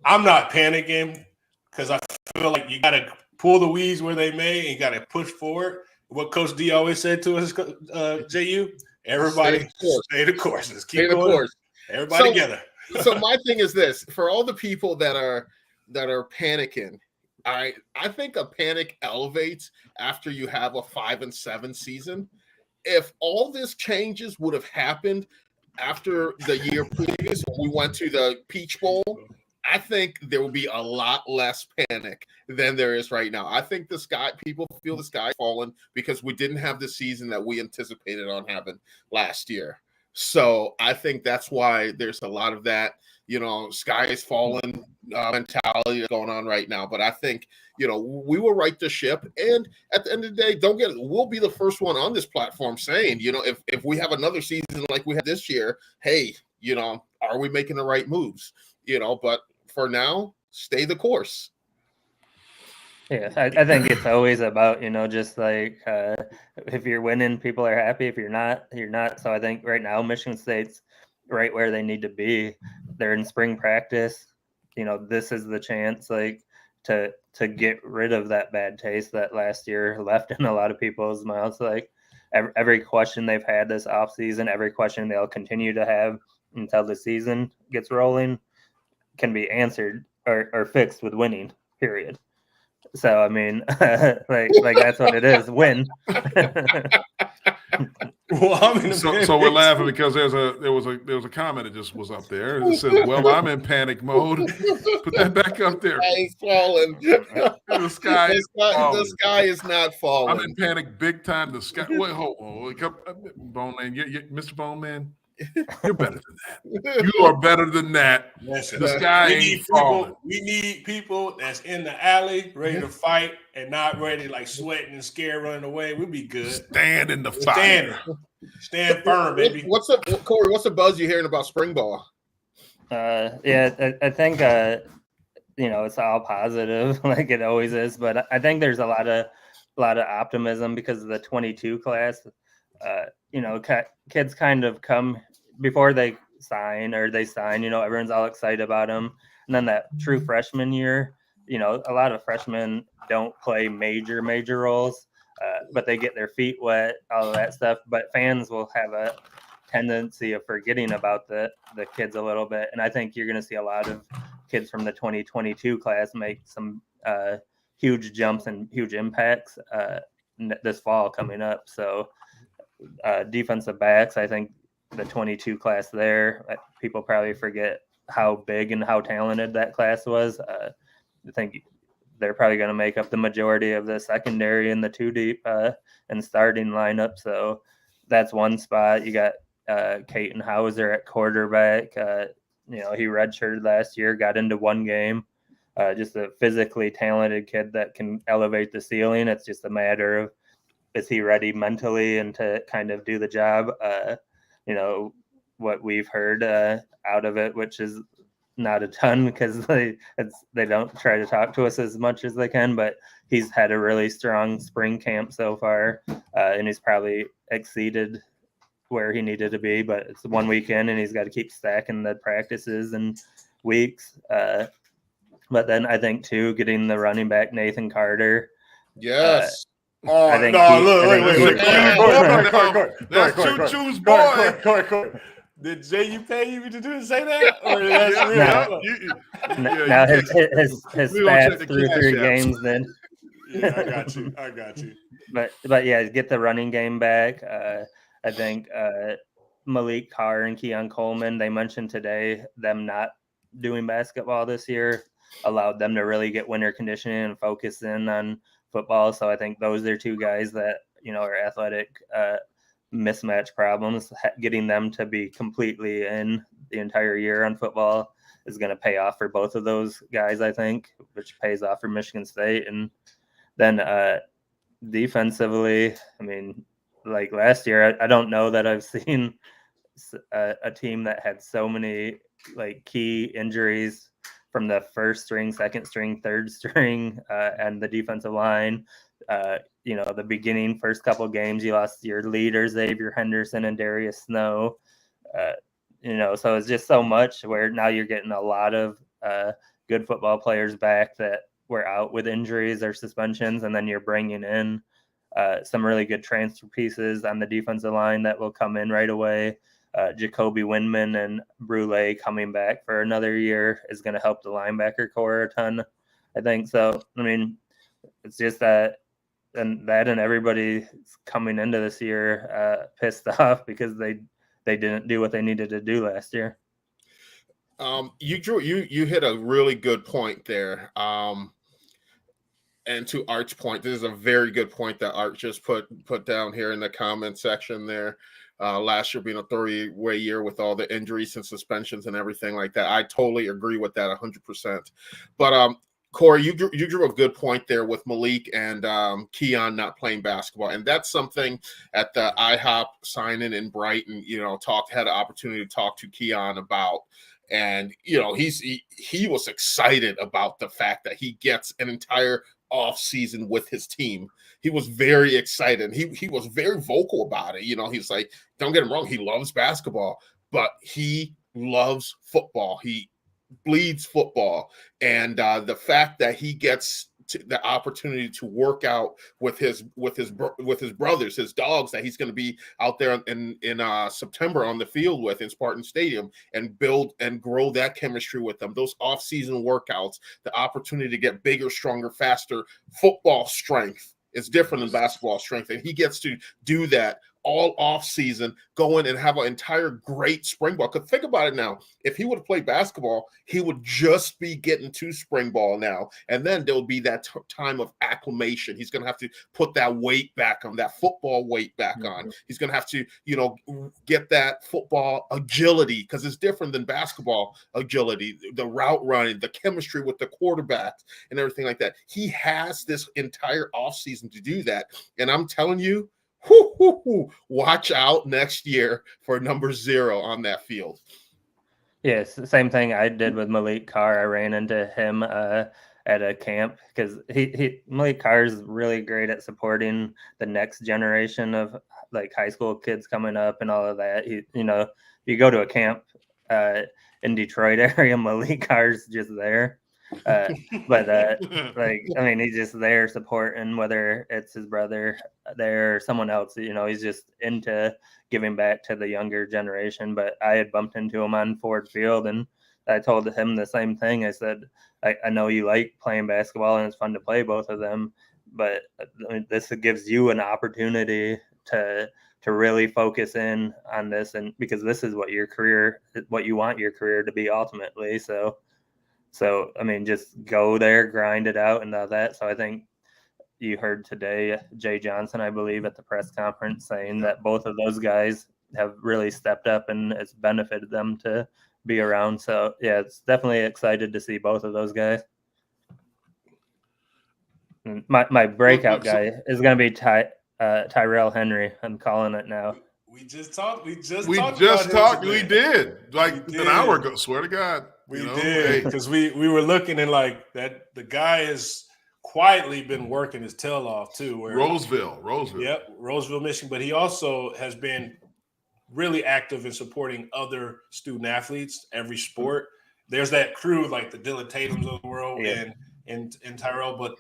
I'm not panicking because I feel like you got to pull the weeds where they may and you got to push forward. What Coach D always said to us, Jehuu, everybody stay the course. Let's keep going. Course. Everybody together. So my thing is this: for all the people that are panicking, I think a panic elevates after you have a 5-7 season. If all this changes would have happened after the year previous, when we went to the Peach Bowl, I think there will be a lot less panic than there is right now. I think people feel the sky falling because we didn't have the season that we anticipated on having last year. So I think that's why there's a lot of that, sky is falling mentality going on right now. But I think, we will right the ship. And at the end of the day, we'll be the first one on this platform saying, if we have another season like we had this year, hey, are we making the right moves? But for now, stay the course. Yeah, I think it's always about, just like if you're winning, people are happy. If you're not, you're not. So I think right now Michigan State's right where they need to be. They're in spring practice. This is the chance to get rid of that bad taste that last year left in a lot of people's mouths. Like every question they've had this offseason, every question they'll continue to have until the season gets rolling can be answered or fixed with winning, period. So, I mean, like that's what it is. Win. Well, I'm in So we're laughing because there was a comment that just was up there. It says, "Well, I'm in panic mode." Put that back up there. Sky is falling. The sky is falling. The sky is not falling. I'm in panic big time. The sky. Wait, hold on, Bone Man. Mr. Bone Man, you're better than that. You are better than that. Listen, the sky ain't falling. We need people that's in the alley, ready to fight, and not ready like sweating and scared, running away. We'll be good. Stand in the fire. Stand firm, baby. What's up, Corey? What's the buzz you're hearing about spring ball? I think it's all positive like it always is, but I think there's a lot of optimism because of the 22 class. Kids kind of come before they sign, everyone's all excited about them. And then that true freshman year, a lot of freshmen don't play major roles, but they get their feet wet, all of that stuff. But fans will have a tendency of forgetting about the kids a little bit. And I think you're going to see a lot of kids from the 2022 class make some huge jumps and huge impacts this fall coming up. So defensive backs, I think the 22 class there, people probably forget how big and how talented that class was. I think they're probably going to make up the majority of the secondary and the two deep and starting lineup. So that's one spot. You got Caton Hauser at quarterback. He redshirted last year, got into one game. Just a physically talented kid that can elevate the ceiling. It's just a matter of, is he ready mentally and to kind of do the job? What we've heard out of it, which is not a ton because they don't try to talk to us as much as they can, but he's had a really strong spring camp so far, and he's probably exceeded where he needed to be, but it's 1 weekend and he's got to keep stacking the practices and weeks. But then I think too, getting the running back Nathan Carter. Yes. Wait. That's Choo-Choo's boy. Did JU pay you to say that? Or now his stats through 3 games then. Yeah, I got you. But yeah, get the running game back. I think Malik Carr and Keon Coleman, they mentioned today them not doing basketball this year allowed them to really get winter conditioning and focus in on football. So I think those are 2 guys that, are athletic mismatch problems. Getting them to be completely in the entire year on football is going to pay off for both of those guys, I think, which pays off for Michigan State. And then defensively, like last year, I don't know that I've seen a team that had so many key injuries from the first string, second string, third string, and the defensive line. The beginning first couple games, you lost your leaders, Xavier Henderson and Darius Snow. So it's just so much where now you're getting a lot of good football players back that were out with injuries or suspensions, and then you're bringing in some really good transfer pieces on the defensive line that will come in right away. Jacoby Windman and Brule coming back for another year is going to help the linebacker core a ton, I think. So, it's just that and everybody coming into this year pissed off because they didn't do what they needed to do last year. You hit a really good point there. And to Art's point, this is a very good point that Art just put down here in the comment section there. Last year being a 3-way year with all the injuries and suspensions and everything like that. I totally agree with that 100%. But Corey, you drew a good point there with Malik and Keon not playing basketball. And that's something at the IHOP sign-in in Brighton, had an opportunity to talk to Keon about. And, he was excited about the fact that he gets an entire off season with his team. He was very excited. He was very vocal about it. He's like, don't get him wrong. He loves basketball, but he loves football. He bleeds football. And the fact that he gets the opportunity to work out with his brothers, his dogs that he's going to be out there in September on the field with in Spartan Stadium and build and grow that chemistry with them. Those off-season workouts, the opportunity to get bigger, stronger, faster. Football strength is different than basketball strength, and he gets to do that all off season, go in and have an entire great spring ball. Because think about it now. If he would have played basketball, he would just be getting to spring ball now. And then there'll be that time of acclimation. He's going to have to put that weight back on, that football weight back on. He's going to have to, get that football agility, because it's different than basketball agility, the route running, the chemistry with the quarterbacks and everything like that. He has this entire offseason to do that. And I'm telling you, watch out next year for number 0 on that field. Yes, same thing I did with Malik Carr. I ran into him at a camp because Malik Carr is really great at supporting the next generation of like high school kids coming up and all of that. You go to a camp in Detroit area, Malik Carr's just there. He's just there supporting, whether it's his brother there or someone else. He's just into giving back to the younger generation. But I had bumped into him on Ford Field, and I told him the same thing. I said, I know you like playing basketball and it's fun to play both of them, but this gives you an opportunity to really focus in on this, and because this is what you want your career to be ultimately. So just go there, grind it out, and all that. So I think you heard today Jay Johnson, I believe, at the press conference saying that both of those guys have really stepped up and it's benefited them to be around. So yeah, it's definitely excited to see both of those guys. And my breakout guy is going to be Tyrell Henry. I'm calling it now. We just talked. We did like an hour ago. Swear to God. We did, because we were looking and like that the guy has quietly been working his tail off too. Roseville. Yep, Roseville, Michigan. But he also has been really active in supporting other student athletes, every sport. There's that crew like the Dylan Tatums of the world and Tyrell. But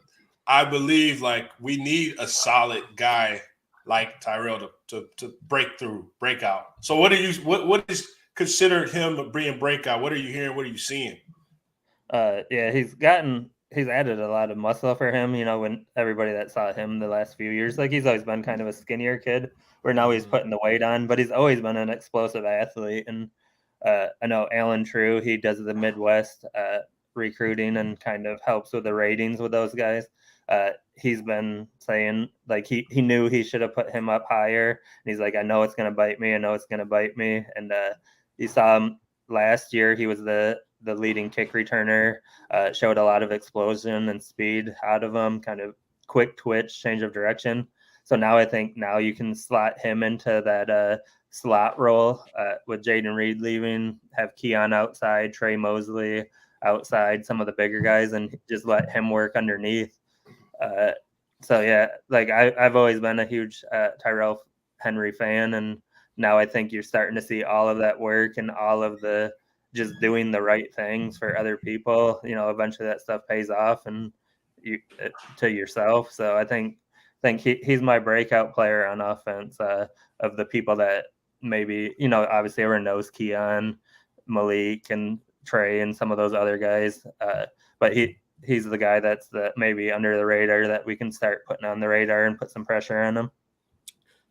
I believe like we need a solid guy like Tyrell to break out. So what is considered him being breakout? What are you hearing? What are you seeing? He's added a lot of muscle for him. When everybody that saw him the last few years, like he's always been kind of a skinnier kid, where now he's putting the weight on, but he's always been an explosive athlete. And I know Alan True, he does the Midwest recruiting and kind of helps with the ratings with those guys. He's been saying like he knew he should have put him up higher. And he's like, I know it's going to bite me. And you saw him last year. He was the leading kick returner, showed a lot of explosion and speed out of him, kind of quick twitch, change of direction. So now I think you can slot him into that slot role with Jaden Reed leaving, have Keon outside, Trey Mosley outside, some of the bigger guys, and just let him work underneath. I've always been a huge Tyrell Henry fan, and now I think you're starting to see all of that work and all of the just doing the right things for other people. Eventually that stuff pays off and to yourself. So I think he's my breakout player on offense of the people that maybe, obviously everyone knows Keon, Malik, and Trey, and some of those other guys. But he's the guy that's maybe under the radar that we can start putting on the radar and put some pressure on him.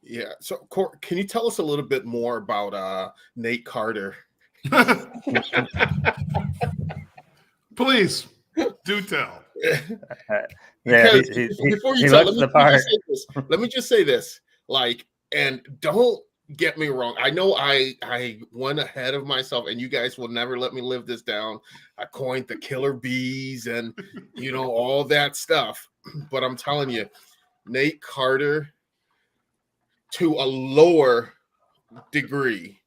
Yeah. So, can you tell us a little bit more about Nate Carter? Please do tell. Before you tell, let me just say this. And don't get me wrong. I know I went ahead of myself, and you guys will never let me live this down. I coined the killer bees and all that stuff. But I'm telling you, Nate Carter, to a lower degree,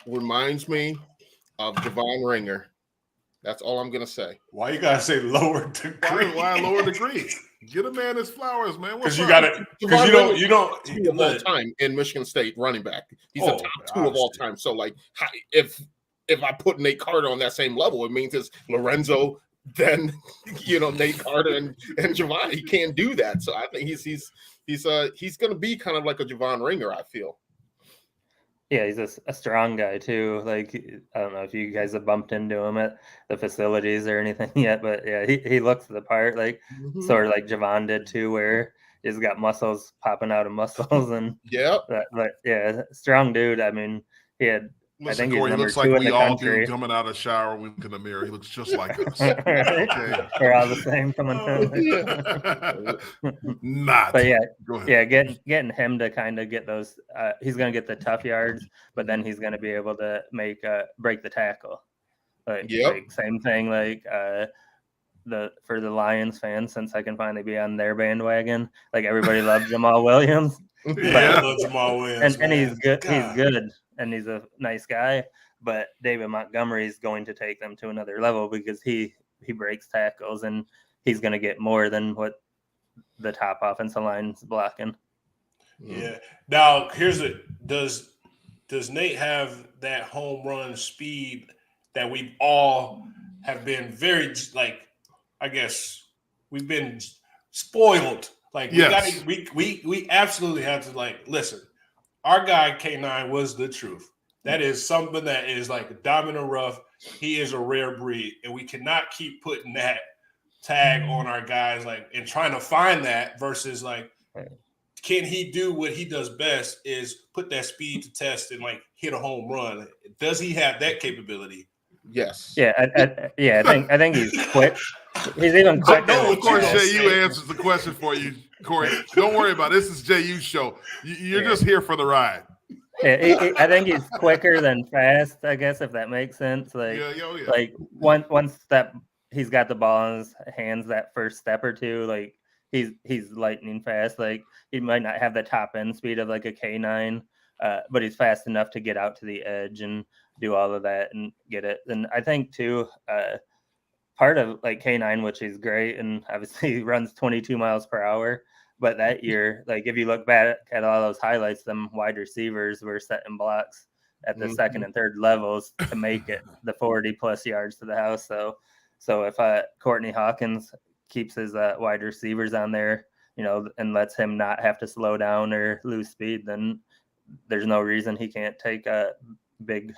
reminds me of Javon Ringer. That's all I'm gonna say. Why you gotta say lower degree? Why lower degree? Get a man his flowers, man. Because you don't two of all time in Michigan State running back. He's the top 2 of all time. So if I put Nate Carter on that same level, it means it's Lorenzo, then Nate Carter and Javon. He can't do that. So I think he's gonna be kind of like a Javon Ringer, I feel. Yeah, he's a strong guy too. Like, I don't know if you guys have bumped into him at the facilities or anything yet, but yeah, he looks the part, like sort of like Javon did too, where he's got muscles popping out of muscles, and but yeah, strong dude. I mean, he had. Listen, I think Corey, he's he looks number 2 like in we the all country. do coming out of the shower. We look in the mirror. He looks just like us. Okay. We're all the same coming through. Not. But yeah, Go ahead. yeah, getting him to kind of get those. He's going to get the tough yards, but then he's going to be able to break the tackle. Like same thing. Like for the Lions fans, since I can finally be on their bandwagon. Like everybody loves Jamal Williams. Yeah, I love Jamal Williams, and he's good. God. He's good, and he's a nice guy. But David Montgomery is going to take them to another level because he breaks tackles, and he's going to get more than what the top offensive line's blocking. Yeah. Now here's it. Does Nate have that home run speed that we all have been very I guess we've been spoiled. Like we absolutely have to listen. Our guy K9 was the truth. That is something that is like a diamond in the rough. He is a rare breed, and we cannot keep putting that tag on our guys and trying to find that versus can he do what he does best is put that speed to test and hit a home run? Does he have that capability? Yes. Yeah, I think he's quick. He's even quicker. No, of course, JU answers the question for you, Corey. Don't worry about it. This is JU's show. You're just here for the ride. Yeah, I think he's quicker than fast, I guess, if that makes sense. Like once that he's got the ball in his hands, that first step or two, he's lightning fast. Like he might not have the top end speed of like a K9, but he's fast enough to get out to the edge and do all of that and get it. And I think too, part of K9, which is great, and obviously runs 22 miles per hour. But that year, if you look back at all those highlights, them wide receivers were setting blocks at the second and third levels to make it the 40 plus yards to the house. So if Courtney Hawkins keeps his wide receivers on there, and lets him not have to slow down or lose speed, then there's no reason he can't take big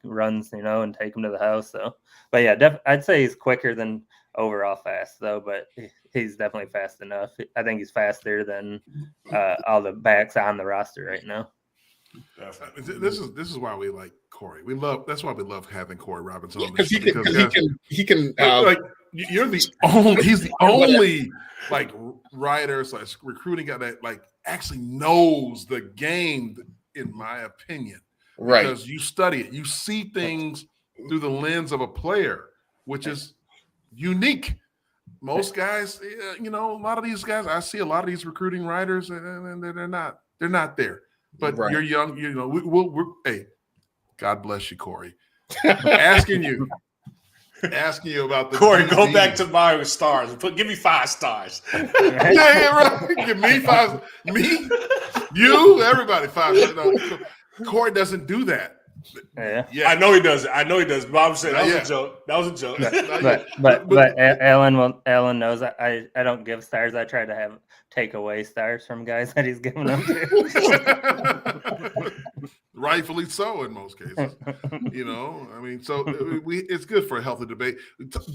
runs, and take him to the house. So, but yeah, I'd say he's quicker than overall fast though, but he's definitely fast enough. I think he's faster than all the backs on the roster right now. This is why we like Corey. That's why we love having Corey Robinson on because he can you're the only he's the only writer / recruiting guy that actually knows the game, in my opinion. Right. Because you study it. You see things through the lens of a player, which is unique. Most guys, a lot of these guys, I see a lot of these recruiting writers, and they're not there. But you're young, we're hey, God bless you, Corey. Asking you about the Corey, go back to my stars. Give me 5 stars. Yeah, right. Give me 5. Me, you, everybody 5. Corey doesn't do that. Yeah. I know he does it. Bob said that was a joke. But Alan knows I don't give stars. I try to take away stars from guys that he's giving them to. Rightfully so in most cases. So it's good for a healthy debate.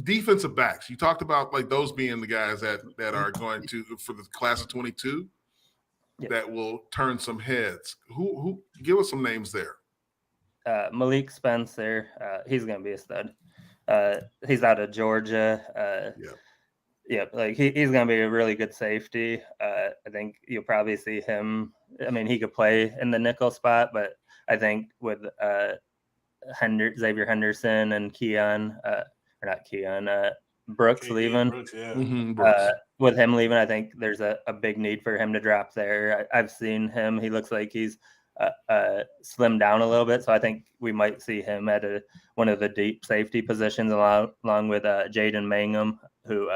Defensive backs. You talked about those being the guys that are going to for the class of 22 that will turn some heads. Who give us some names there? Malik Spencer, he's going to be a stud. He's out of Georgia. He's going to be a really good safety. I think you'll probably see him. I mean, he could play in the nickel spot, but I think with Xavier Henderson and Brooks leaving. Brooks, yeah. Brooks. With him leaving, I think there's a big need for him to drop there. I've seen him. He looks like he's slimmed down a little bit, so I think we might see him at one of the deep safety positions along with Jaden Mangum, who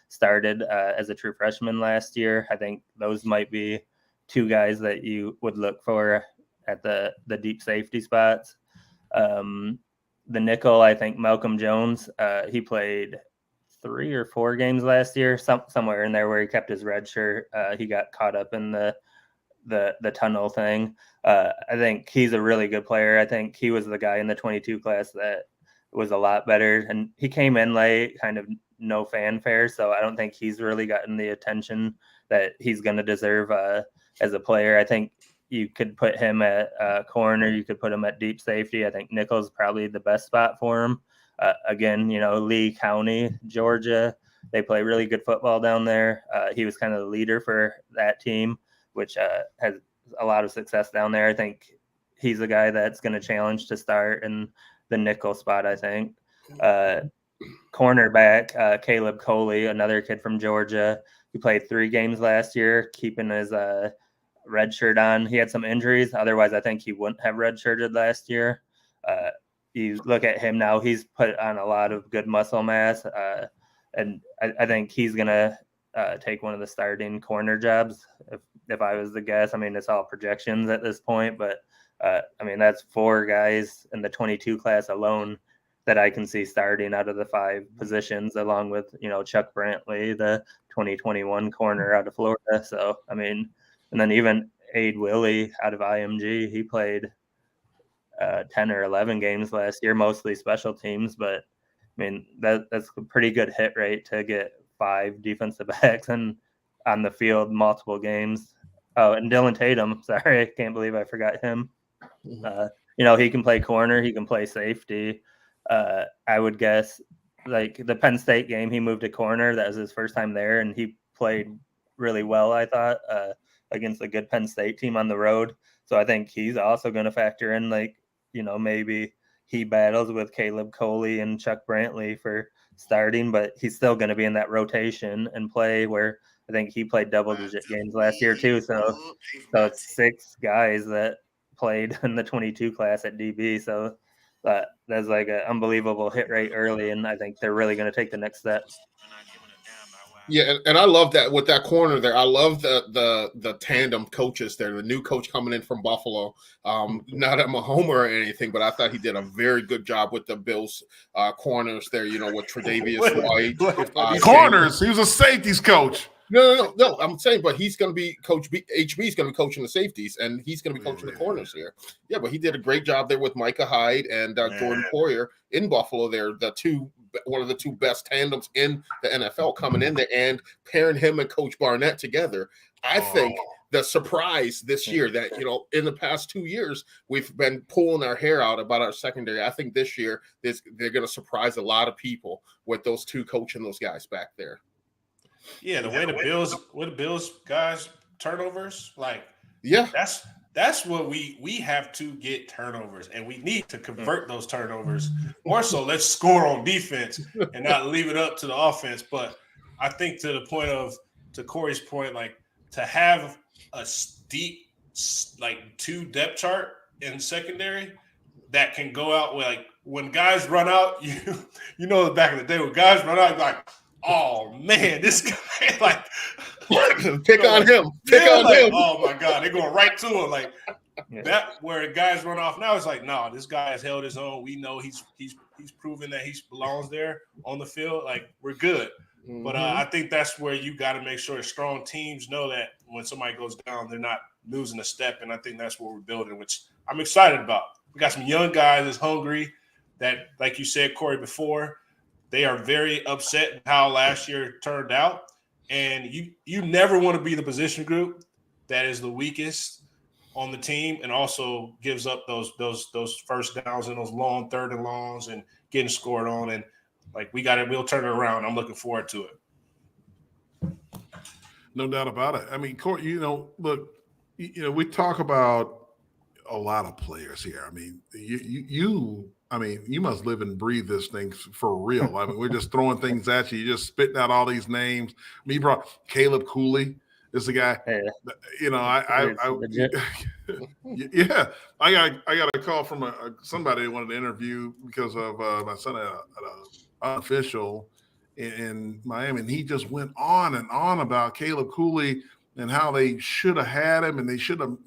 started as a true freshman last year. I think those might be 2 guys that you would look for at the deep safety spots. The nickel, I think Malcolm Jones, he played 3 or 4 games last year, somewhere in there where he kept his red shirt. He got caught up in the tunnel thing. I think he's a really good player. I think he was the guy in the 22 class that was a lot better, and he came in late, kind of no fanfare. So I don't think he's really gotten the attention that he's going to deserve as a player. I think you could put him at corner. You could put him at deep safety. I think nickel's probably the best spot for him. Again, Lee County, Georgia, they play really good football down there. He was kind of the leader for that team, which has a lot of success down there. I think he's a guy that's going to challenge to start in the nickel spot, I think. Cornerback, Caleb Coley, another kid from Georgia. He played 3 games last year, keeping his red shirt on. He had some injuries. Otherwise, I think he wouldn't have redshirted last year. You look at him now, he's put on a lot of good muscle mass. And I think he's going to take one of the starting corner jobs, if I was to guess. I mean, it's all projections at this point, but I mean, that's 4 guys in the 22 class alone that I can see starting out of the 5 positions, along with, Chuck Brantley, the 2021 corner out of Florida. So, I mean, and then even Aid Willie out of IMG, he played 10 or 11 games last year, mostly special teams. But, I mean, that's a pretty good hit rate to get 5 defensive backs and on the field multiple games. Oh, and Dylan Tatum, sorry, I can't believe I forgot him. He can play corner, he can play safety. I would guess, like the Penn State game, he moved to corner. That was his first time there, and he played really well, I thought, against a good Penn State team on the road. So I think he's also going to factor in, maybe he battles with Caleb Coley and Chuck Brantley for starting, but he's still going to be in that rotation and play where I think he played double-digit games last year too. So it's 6 guys that played in the 22 class at DB. So that's like an unbelievable hit rate early, and I think they're really going to take the next step. Yeah, and I love that with that corner there. I love the tandem coaches there. The new coach coming in from Buffalo. Not I'm a homer or anything, but I thought he did a very good job with the Bills corners there. With Tre'Davious White. Corners. He was a safeties coach. No. I'm saying, but he's going to be Coach HB is going to be coaching the safeties, and he's going to be coaching the corners here. Yeah, but he did a great job there with Micah Hyde and Jordan Poyer in Buffalo. They're one of the 2 best tandems in the NFL coming in there, and pairing him and Coach Barnett together. I think the surprise this year that, in the past 2 years, we've been pulling our hair out about our secondary. I think this year they're going to surprise a lot of people with those 2 coaching those guys back there. Yeah, the way the Bills guys turnovers, that's what we have to get turnovers, and we need to convert those turnovers. More so, let's score on defense and not leave it up to the offense. But I think to Corey's point, to have a deep 2 depth chart in secondary that can go out with when guys run out, back in the day when guys run out, like, oh man, this guy pick on him. Oh my God, they're going right to him. That where guys run off now, it's like, no, this guy has held his own. We know he's proven that he belongs there on the field. We're good. Mm-hmm. But I think that's where you got to make sure strong teams know that when somebody goes down, they're not losing a step. And I think that's what we're building, which I'm excited about. We got some young guys that's hungry that, like you said, Corey, before, they are very upset with how last year turned out. And you never want to be the position group that is the weakest on the team and also gives up those first downs and those long 3rd and longs and getting scored on. And we'll turn it around. I'm looking forward to it. No doubt about it. I mean, Corey, look, we talk about a lot of players here. I mean, you must live and breathe this thing for real. I mean, we're just throwing things at you. You're just spitting out all these names. I mean, you brought Caleb Cooley. Is the guy? Yeah. I got a call from somebody who wanted to interview because of my son at an unofficial in Miami, and he just went on and on about Caleb Cooley and how they should have had him, and they should have,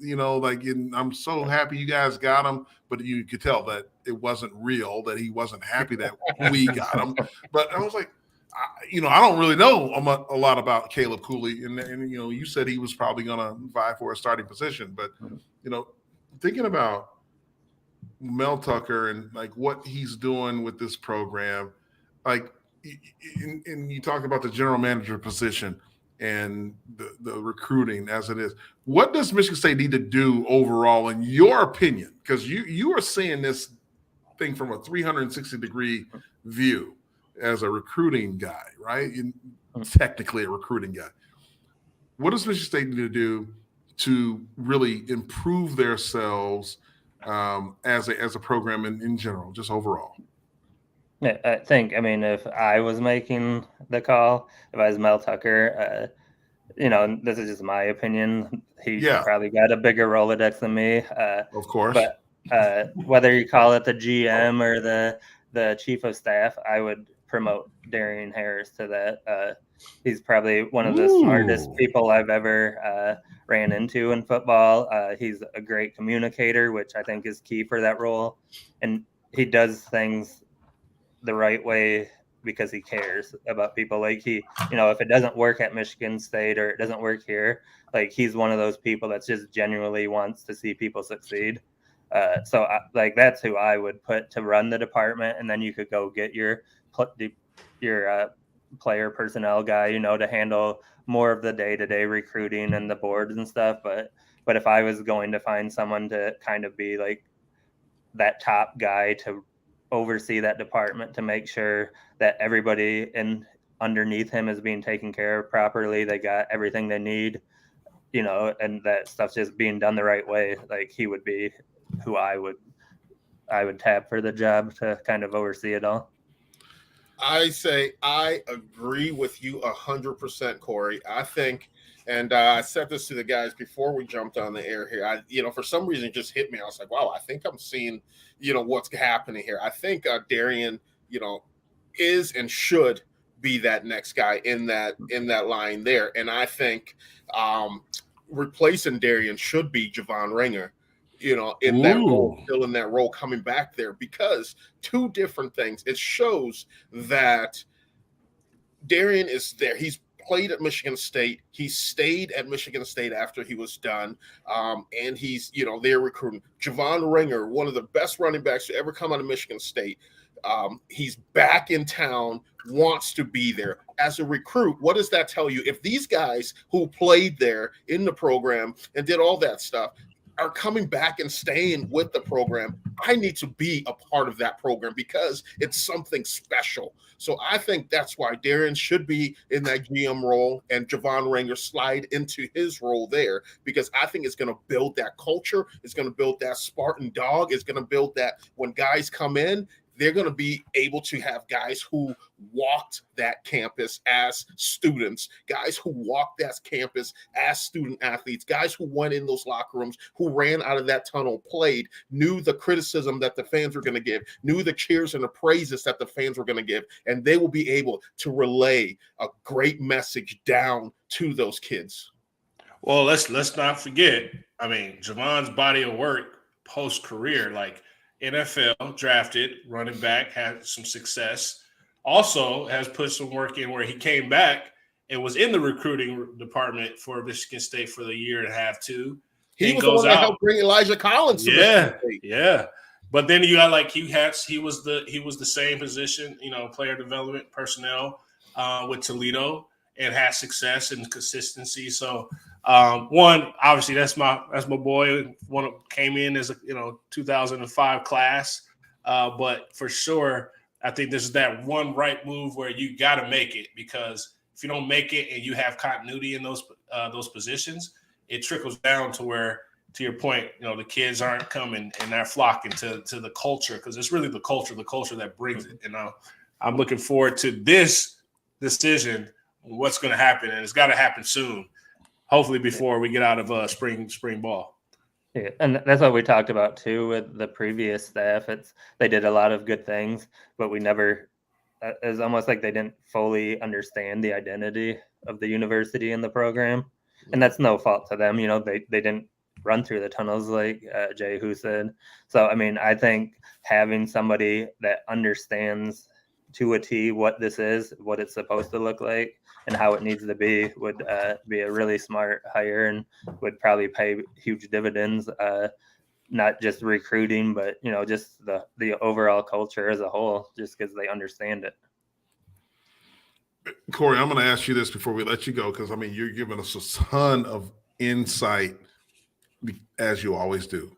I'm so happy you guys got him, but you could tell that it wasn't real, that he wasn't happy that we got him. But I was like, I don't really know a lot about Caleb Cooley, and you said he was probably going to vie for a starting position, but thinking about Mel Tucker and what he's doing with this program, and you talk about the general manager position and the recruiting as it is. What does Michigan State need to do overall, in your opinion? Because you are seeing this thing from a 360-degree view as a recruiting guy, right? Technically a recruiting guy. What does Michigan State need to do to really improve themselves as a program in general, just overall? Yeah, I think, if I was making the call, if I was Mel Tucker, this is just my opinion. He probably got a bigger Rolodex than me. Of course. But whether you call it the GM or the chief of staff, I would promote Darian Harris to that. He's probably one of the smartest people I've ever ran into in football. He's a great communicator, which I think is key for that role. And he does things the right way because he cares about people. Like if it doesn't work at Michigan State or it doesn't work here, like he's one of those people that just genuinely wants to see people succeed. So that's who I would put to run the department. And then you could go get your player personnel guy, to handle more of the day-to-day recruiting and the boards and stuff. But if I was going to find someone to kind of be like that top guy to oversee that department, to make sure that everybody underneath him is being taken care of properly, they got everything they need, and that stuff's just being done the right way, like he would be who I would tap for the job to kind of oversee it all. I say I agree with you 100%, Corey. I think, and I said this to the guys before we jumped on the air here. For some reason, it just hit me. I was like, wow, I think I'm seeing, what's happening here. I think Darian, is and should be that next guy in that line there. And I think replacing Darian should be Javon Ringer. In that role, still in that role, coming back there, because two different things. It shows that Darian is there. He's played at Michigan State. He stayed at Michigan State after he was done. And he's, they're recruiting. Javon Ringer, one of the best running backs to ever come out of Michigan State. He's back in town, wants to be there. As a recruit, what does that tell you? If these guys who played there in the program and did all that stuff are coming back and staying with the program, I need to be a part of that program because it's something special. So I think that's why Darian should be in that GM role and Javon Ringer slide into his role there, because I think it's going to build that culture. It's going to build that Spartan dog. It's going to build that when guys come in, they're going to be able to have guys who walked that campus as students, guys who walked that campus as student athletes, guys who went in those locker rooms, who ran out of that tunnel, played, knew the criticism that the fans were going to give, knew the cheers and the praises that the fans were going to give, and they will be able to relay a great message down to those kids. Well, let's not forget, Javon's body of work post-career, like NFL drafted running back, had some success, also has put some work in where he came back and was in the recruiting department for Michigan State for the year and a half too. He was the one that helped bring Elijah Collins to Michigan State. Yeah. But then you got he was the same position, player development personnel with Toledo, and had success and consistency. So one, obviously that's my boy. One came in as a 2005 class, but for sure I think this is that one right move where you got to make it, because if you don't make it and you have continuity in those positions, it trickles down to where, to your point, the kids aren't coming and they're flocking to the culture, because it's really the culture that brings it. And I'm looking forward to this decision, what's going to happen, and it's got to happen soon. Hopefully before we get out of spring ball. Yeah, and that's what we talked about too with the previous staff. They did a lot of good things, but we never. It's almost like they didn't fully understand the identity of the university and the program, and that's no fault to them. They didn't run through the tunnels like Jehuu said. So I think having somebody that understands to a T what this is, what it's supposed to look like, and how it needs to be would be a really smart hire, and would probably pay huge dividends, not just recruiting, but just the overall culture as a whole, just because they understand it. Corey, I'm going to ask you this before we let you go, because I mean, you're giving us a ton of insight, as you always do.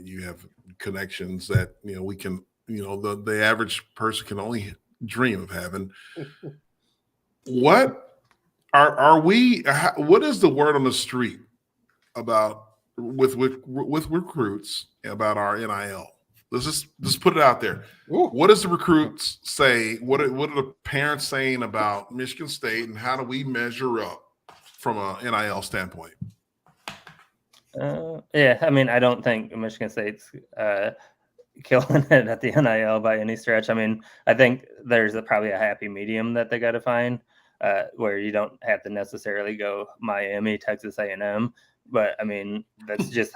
You have connections that we can, the average person can only dream of having. What are we? What is the word on the street about with recruits about our NIL? Let's just put it out there. Ooh. What does the recruits say? What are the parents saying about Michigan State, and how do we measure up from a NIL standpoint? Yeah, I mean, I don't think Michigan State's killing it at the NIL by any stretch. I mean, I think there's probably a happy medium that they got to find, where you don't have to necessarily go Miami, Texas A&M. But I mean, that's just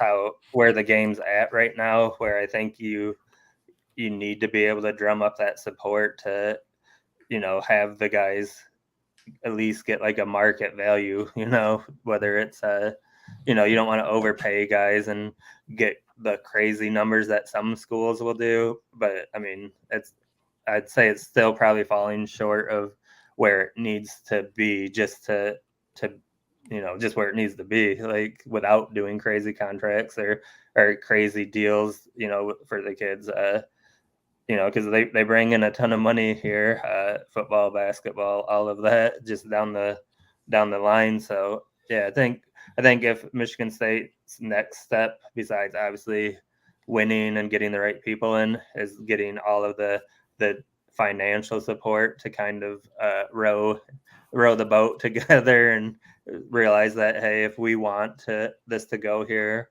where the game's at right now, where I think you need to be able to drum up that support to, have the guys at least get like a market value, whether it's you don't want to overpay guys and get the crazy numbers that some schools will do. But I mean, I'd say it's still probably falling short of where it needs to be, just to just where it needs to be, like without doing crazy contracts or crazy deals, for the kids, because they bring in a ton of money here, football, basketball, all of that, just down the line. So yeah, I think if Michigan State's next step, besides obviously winning and getting the right people in, is getting all of the financial support to kind of row the boat together and realize that, hey, if we want this to go here,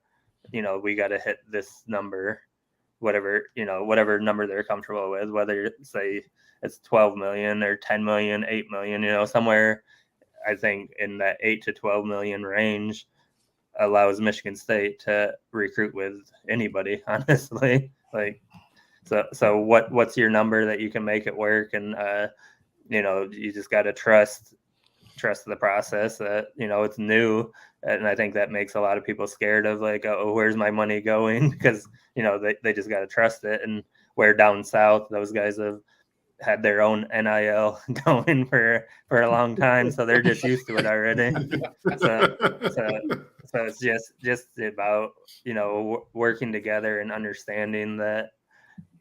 we got to hit this number, whatever number they're comfortable with, whether say it's 12 million or 10 million, 8 million, somewhere. I think in that 8 to 12 million range allows Michigan State to recruit with anybody, honestly. Like, so what's your number that you can make it work? And you just got to trust the process, that it's new, and I think that makes a lot of people scared of, like, oh, where's my money going? Because they just got to trust it. And where down south, those guys have had their own NIL going for a long time, so they're just used to it already. So it's just about working together and understanding that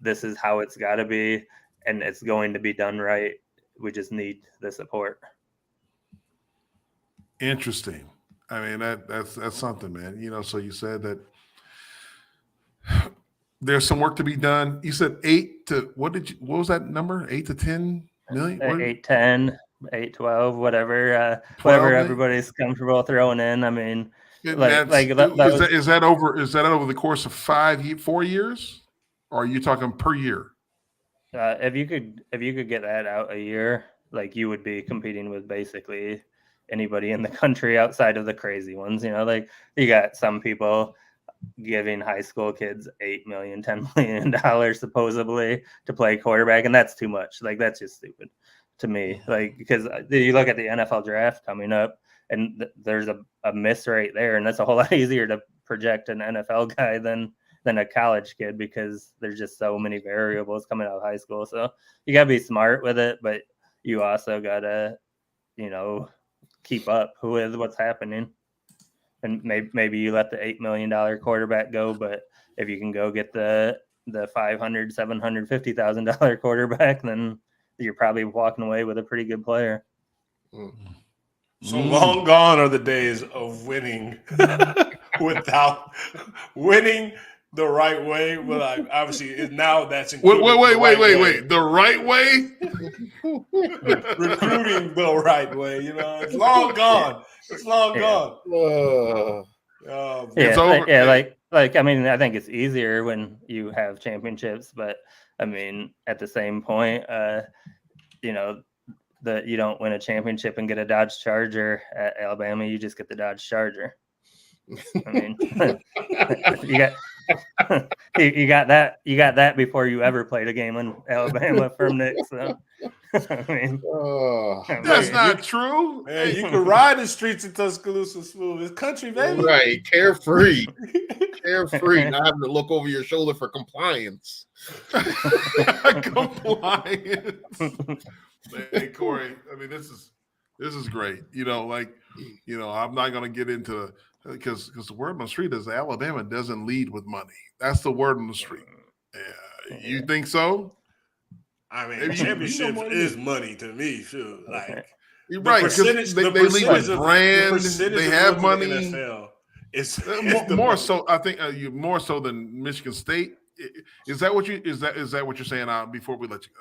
this is how it's got to be, and it's going to be done right. We just need the support. Interesting. I mean, that's something, man. So you said that there's some work to be done. You said 8 to what was that number? 8 to 10 million? 8, 10, 8, 12, whatever, 12 whatever everybody's comfortable throwing in. I mean, is that over the course of 4 years, or are you talking per year? If you could get that out a year, like, you would be competing with basically anybody in the country outside of the crazy ones. Like, you got some people giving high school kids $8 million, $10 million supposedly to play quarterback, and that's too much. Like, that's just stupid to me. Like, because you look at the NFL draft coming up, and there's a miss rate there, and that's a whole lot easier to project an NFL guy than a college kid, because there's just so many variables coming out of high school. So you gotta be smart with it, but you also gotta keep up with what's happening. And maybe you let the $8 million quarterback go, but if you can go get the $500,000, $750,000 quarterback, then you're probably walking away with a pretty good player. So long gone are the days of winning without winning the right way. Well, obviously now that's included. Wait. The right way? Recruiting the right way. It's long gone. It's long gone. It's over. Like I mean, I think it's easier when you have championships, but I mean, at the same point, you don't win a championship and get a Dodge Charger at Alabama. You just get the Dodge Charger. I mean, you got that before you ever played a game in Alabama from Nick. So I mean, that's not true. Man, you can ride the streets of Tuscaloosa smooth. It's country, baby. Right, carefree, not having to look over your shoulder for compliance. Compliance. Hey, Corey, I mean, this is great. I'm not going to get into because the word on the street is Alabama doesn't lead with money. That's the word on the street. You think so? I mean, championship is money to me, too. Like, you're right, because they lead with brand. They have money. The NFL is more so. I think you more so than Michigan State. Is that what you're saying? Before we let you,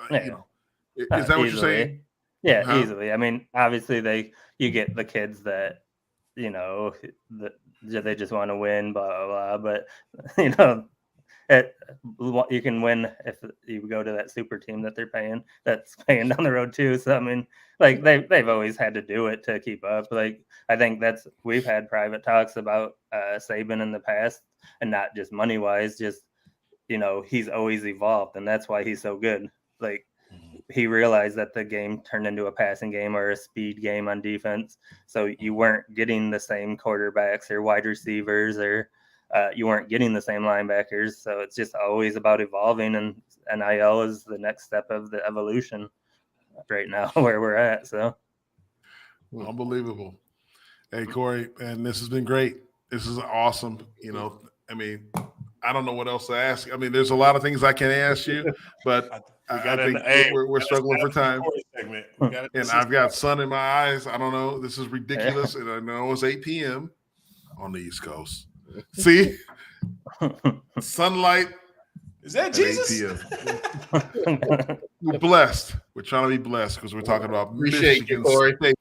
is that what you're saying? Yeah, easily. I mean, obviously you get the kids that they just want to win, blah blah blah. But you can win if you go to that super team that that's paying down the road too. So I mean, like they've always had to do it to keep up. Like I think we've had private talks about Saban in the past, and not just money wise, just he's always evolved, and that's why he's so good. Like he realized that the game turned into a passing game or a speed game on defense, so you weren't getting the same quarterbacks or wide receivers or you weren't getting the same linebackers. So it's just always about evolving, and NIL is the next step of the evolution right now where we're at. So unbelievable. Hey, Corey, and this has been great. This is awesome. I mean, I don't know what else to ask. I mean, there's a lot of things I can ask you, but I think we're struggling for time. And I've got sun in my eyes. I don't know. This is ridiculous. And I know it's 8 p.m. on the East Coast. See? Sunlight. Is that Jesus? We're blessed. We're trying to be blessed because we're talking about Michigan State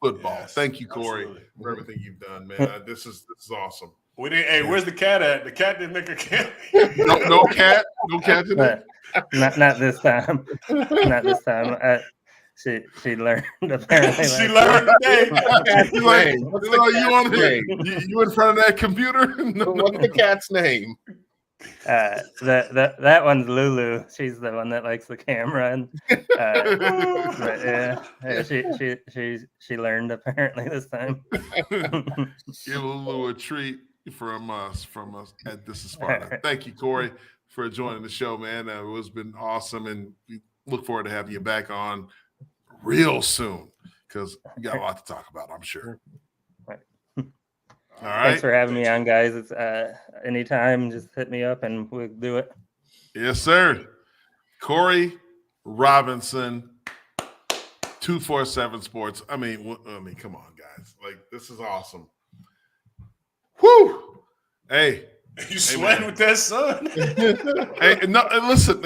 football. Yes, thank you, Corey, for everything you've done, man. This is awesome. Where's the cat at? The cat didn't make a cat. No cat today. Not this time. Not this time. She learned apparently. She learned today. You in front of that computer? What's the cat's name? That one's Lulu. She's the one that likes the camera, and she learned apparently this time. Give Lulu a treat from us at This Is Sparta. Thank you, Corey, for joining the show, man. It's been awesome, and we look forward to having you back on real soon because we got a lot to talk about, I'm sure. All right. Thanks for having me on, guys. It's anytime, just hit me up and we'll do it. Yes, sir. Corey Robinson, 247 Sports. I mean, come on, guys. Like, this is awesome. Whew. Hey. You sweating with that sun? Hey, no, listen,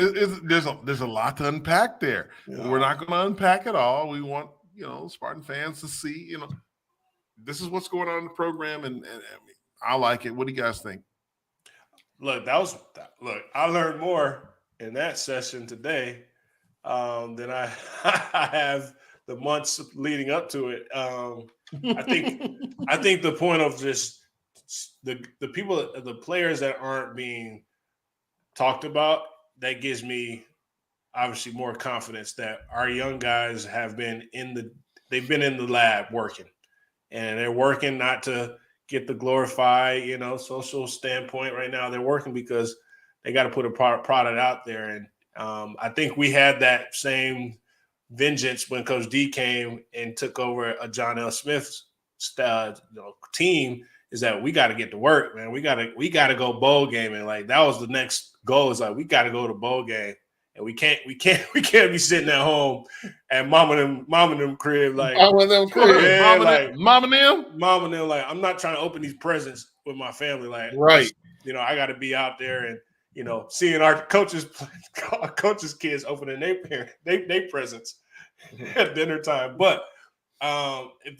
there's a lot to unpack there. Yeah. We're not going to unpack it all. We want, Spartan fans to see, this is what's going on in the program, and I like it. What do you guys think? Look, I learned more in that session today than I have the months leading up to it. I think the point of just the people, the players that aren't being talked about, that gives me obviously more confidence that our young guys have been in the lab working. And they're working not to get the glorified, social standpoint right now. They're working because they got to put a product out there. And I think we had that same vengeance when Coach D came and took over a John L. Smith's team, is that we got to get to work, man. We got to go bowl gaming. Like, that was the next goal, is like, we got to go to bowl game. And we can't be sitting at home at mom and them crib, like mom and them. Like, I'm not trying to open these presents with my family. Like, right. I got to be out there and seeing our coaches kids opening their presents at dinner time. But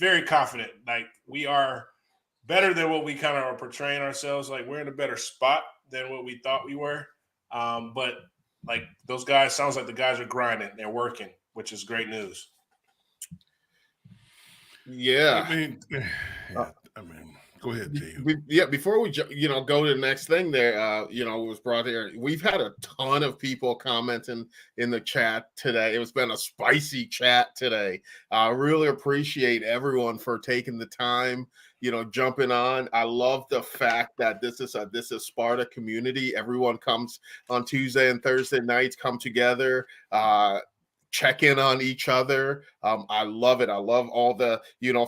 very confident. Like, we are better than what we kind of are portraying ourselves. Like, we're in a better spot than what we thought we were. But like, those guys, sounds like the guys are grinding. They're working, which is great news. Yeah. I mean, go ahead, Jehuu. Before we go to the next thing there, it was brought here. We've had a ton of people commenting in the chat today. It's been a spicy chat today. I really appreciate everyone for taking the time, jumping on. I love the fact that this is Sparta community. Everyone comes on Tuesday and Thursday nights, come together, check in on each other. I love it. I love all the,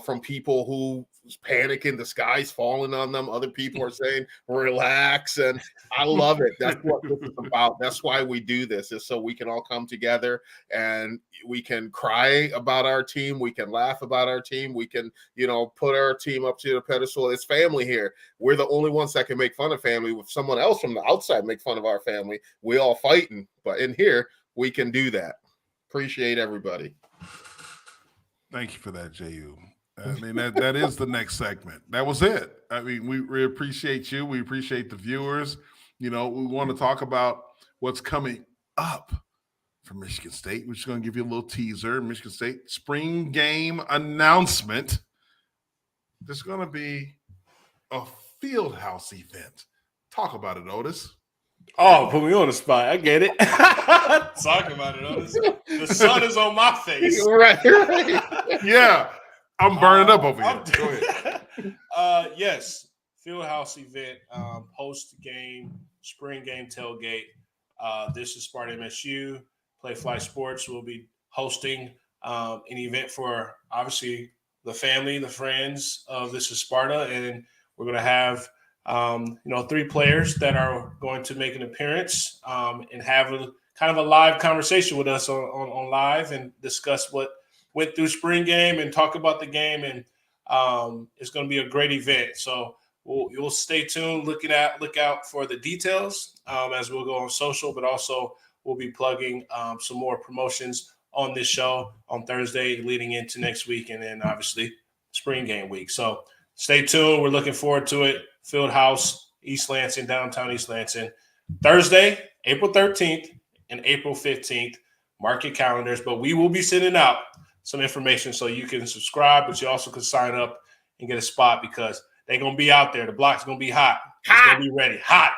from people who panicking, the sky's falling on them. Other people are saying, relax. And I love it. That's what this is about. That's why we do this, is so we can all come together and we can cry about our team. We can laugh about our team. We can, put our team up to the pedestal. It's family here. We're the only ones that can make fun of family. With someone else from the outside make fun of our family, we all fighting. But in here, we can do that. Appreciate everybody. Thank you for that, Jehuu. I mean, that is the next segment. That was it. I mean, we appreciate you. We appreciate the viewers. We want to talk about what's coming up for Michigan State. We're just going to give you a little teaser. Michigan State spring game announcement. There's going to be a field house event. Talk about it, Otis. Oh, put me on the spot. I get it. Talk about it, Otis. The sun is on my face. Right. Yeah. I'm burning up over here. Go ahead. Yes, Fieldhouse event, post-game, spring game tailgate. This is Sparta MSU. Play Fly Sports will be hosting an event for, obviously, the family, the friends of This is Sparta. And we're going to have, 3 players that are going to make an appearance and have a kind of a live conversation with us on live and discuss what went through spring game and talk about the game. And it's going to be a great event. So you'll stay tuned, look out for the details as we'll go on social, but also we'll be plugging some more promotions on this show on Thursday leading into next week. And then obviously spring game week. So stay tuned. We're looking forward to it. Field House, East Lansing, downtown East Lansing, Thursday, April 13th and April 15th. Mark your calendars, but we will be sending out some information so you can subscribe, but you also can sign up and get a spot because they're going to be out there. The block's going to be hot. It's going to be ready. Hot.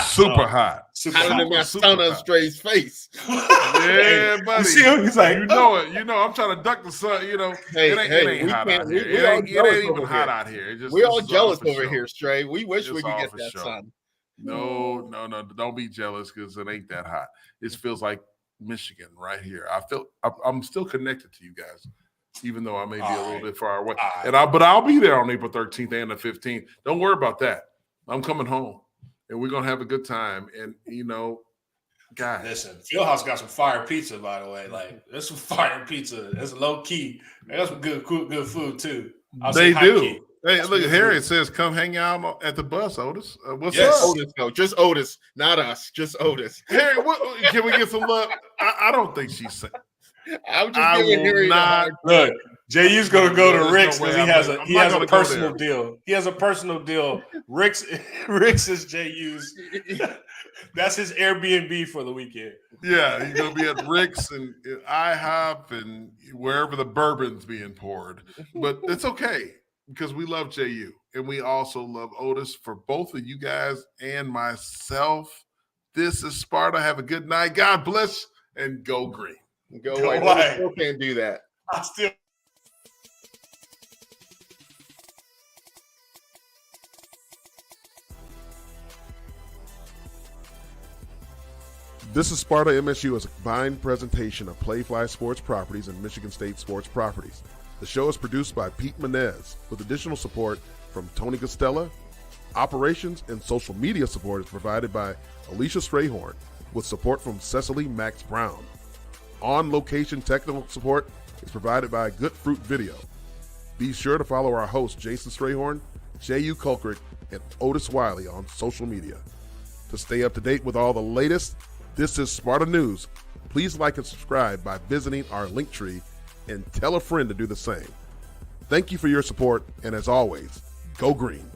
Super hot. Super Hotter than my son on Stray's face. Yeah, buddy. You see him? He's like, it. I'm trying to duck the sun. It ain't hot out here. It ain't even hot out here. We're all jealous over here, Stray. We wish we could get that sun. No. Don't be jealous because it ain't that hot. It feels like Michigan right here. I'm still connected to you guys, even though I may be a little bit far away. But I'll be there on April 13th and the 15th. Don't worry about that. I'm coming home, and we're gonna have a good time. And guys, listen, Fieldhouse got some fire pizza, by the way. Like there's some fire pizza. That's low key. They got some good food too. They do. Key. Hey, look, Harry says, come hang out at the bus, Otis. What's up? Otis, no, just Otis, not us, just Otis. Harry, can we get some love? I don't think she's saying. I'm just giving Harry not. Look, Jehu's going to go to Rick's because he has a personal deal. He has a personal deal. Rick's is Jehu's. That's his Airbnb for the weekend. Yeah, he's going to be at Rick's and IHOP and wherever the bourbon's being poured. But it's okay. Because we love Jehuu and we also love Otis. For both of you guys and myself, this is Sparta. Have a good night. God bless and go green. Go away. I still can't do that. This is Sparta MSU as a combined presentation of Playfly Sports Properties and Michigan State Sports Properties. The show is produced by Pete Menez with additional support from Tony Costella. Operations and social media support is provided by Alicia Strayhorn with support from Cecily Max Brown. On-location technical support is provided by Good Fruit Video. Be sure to follow our hosts Jason Strayhorn, Jehuu Caulcrick, and Otis Wiley on social media. To stay up to date with all the latest This is Sparta News, please like and subscribe by visiting our link tree and tell a friend to do the same. Thank you for your support, and as always, go green.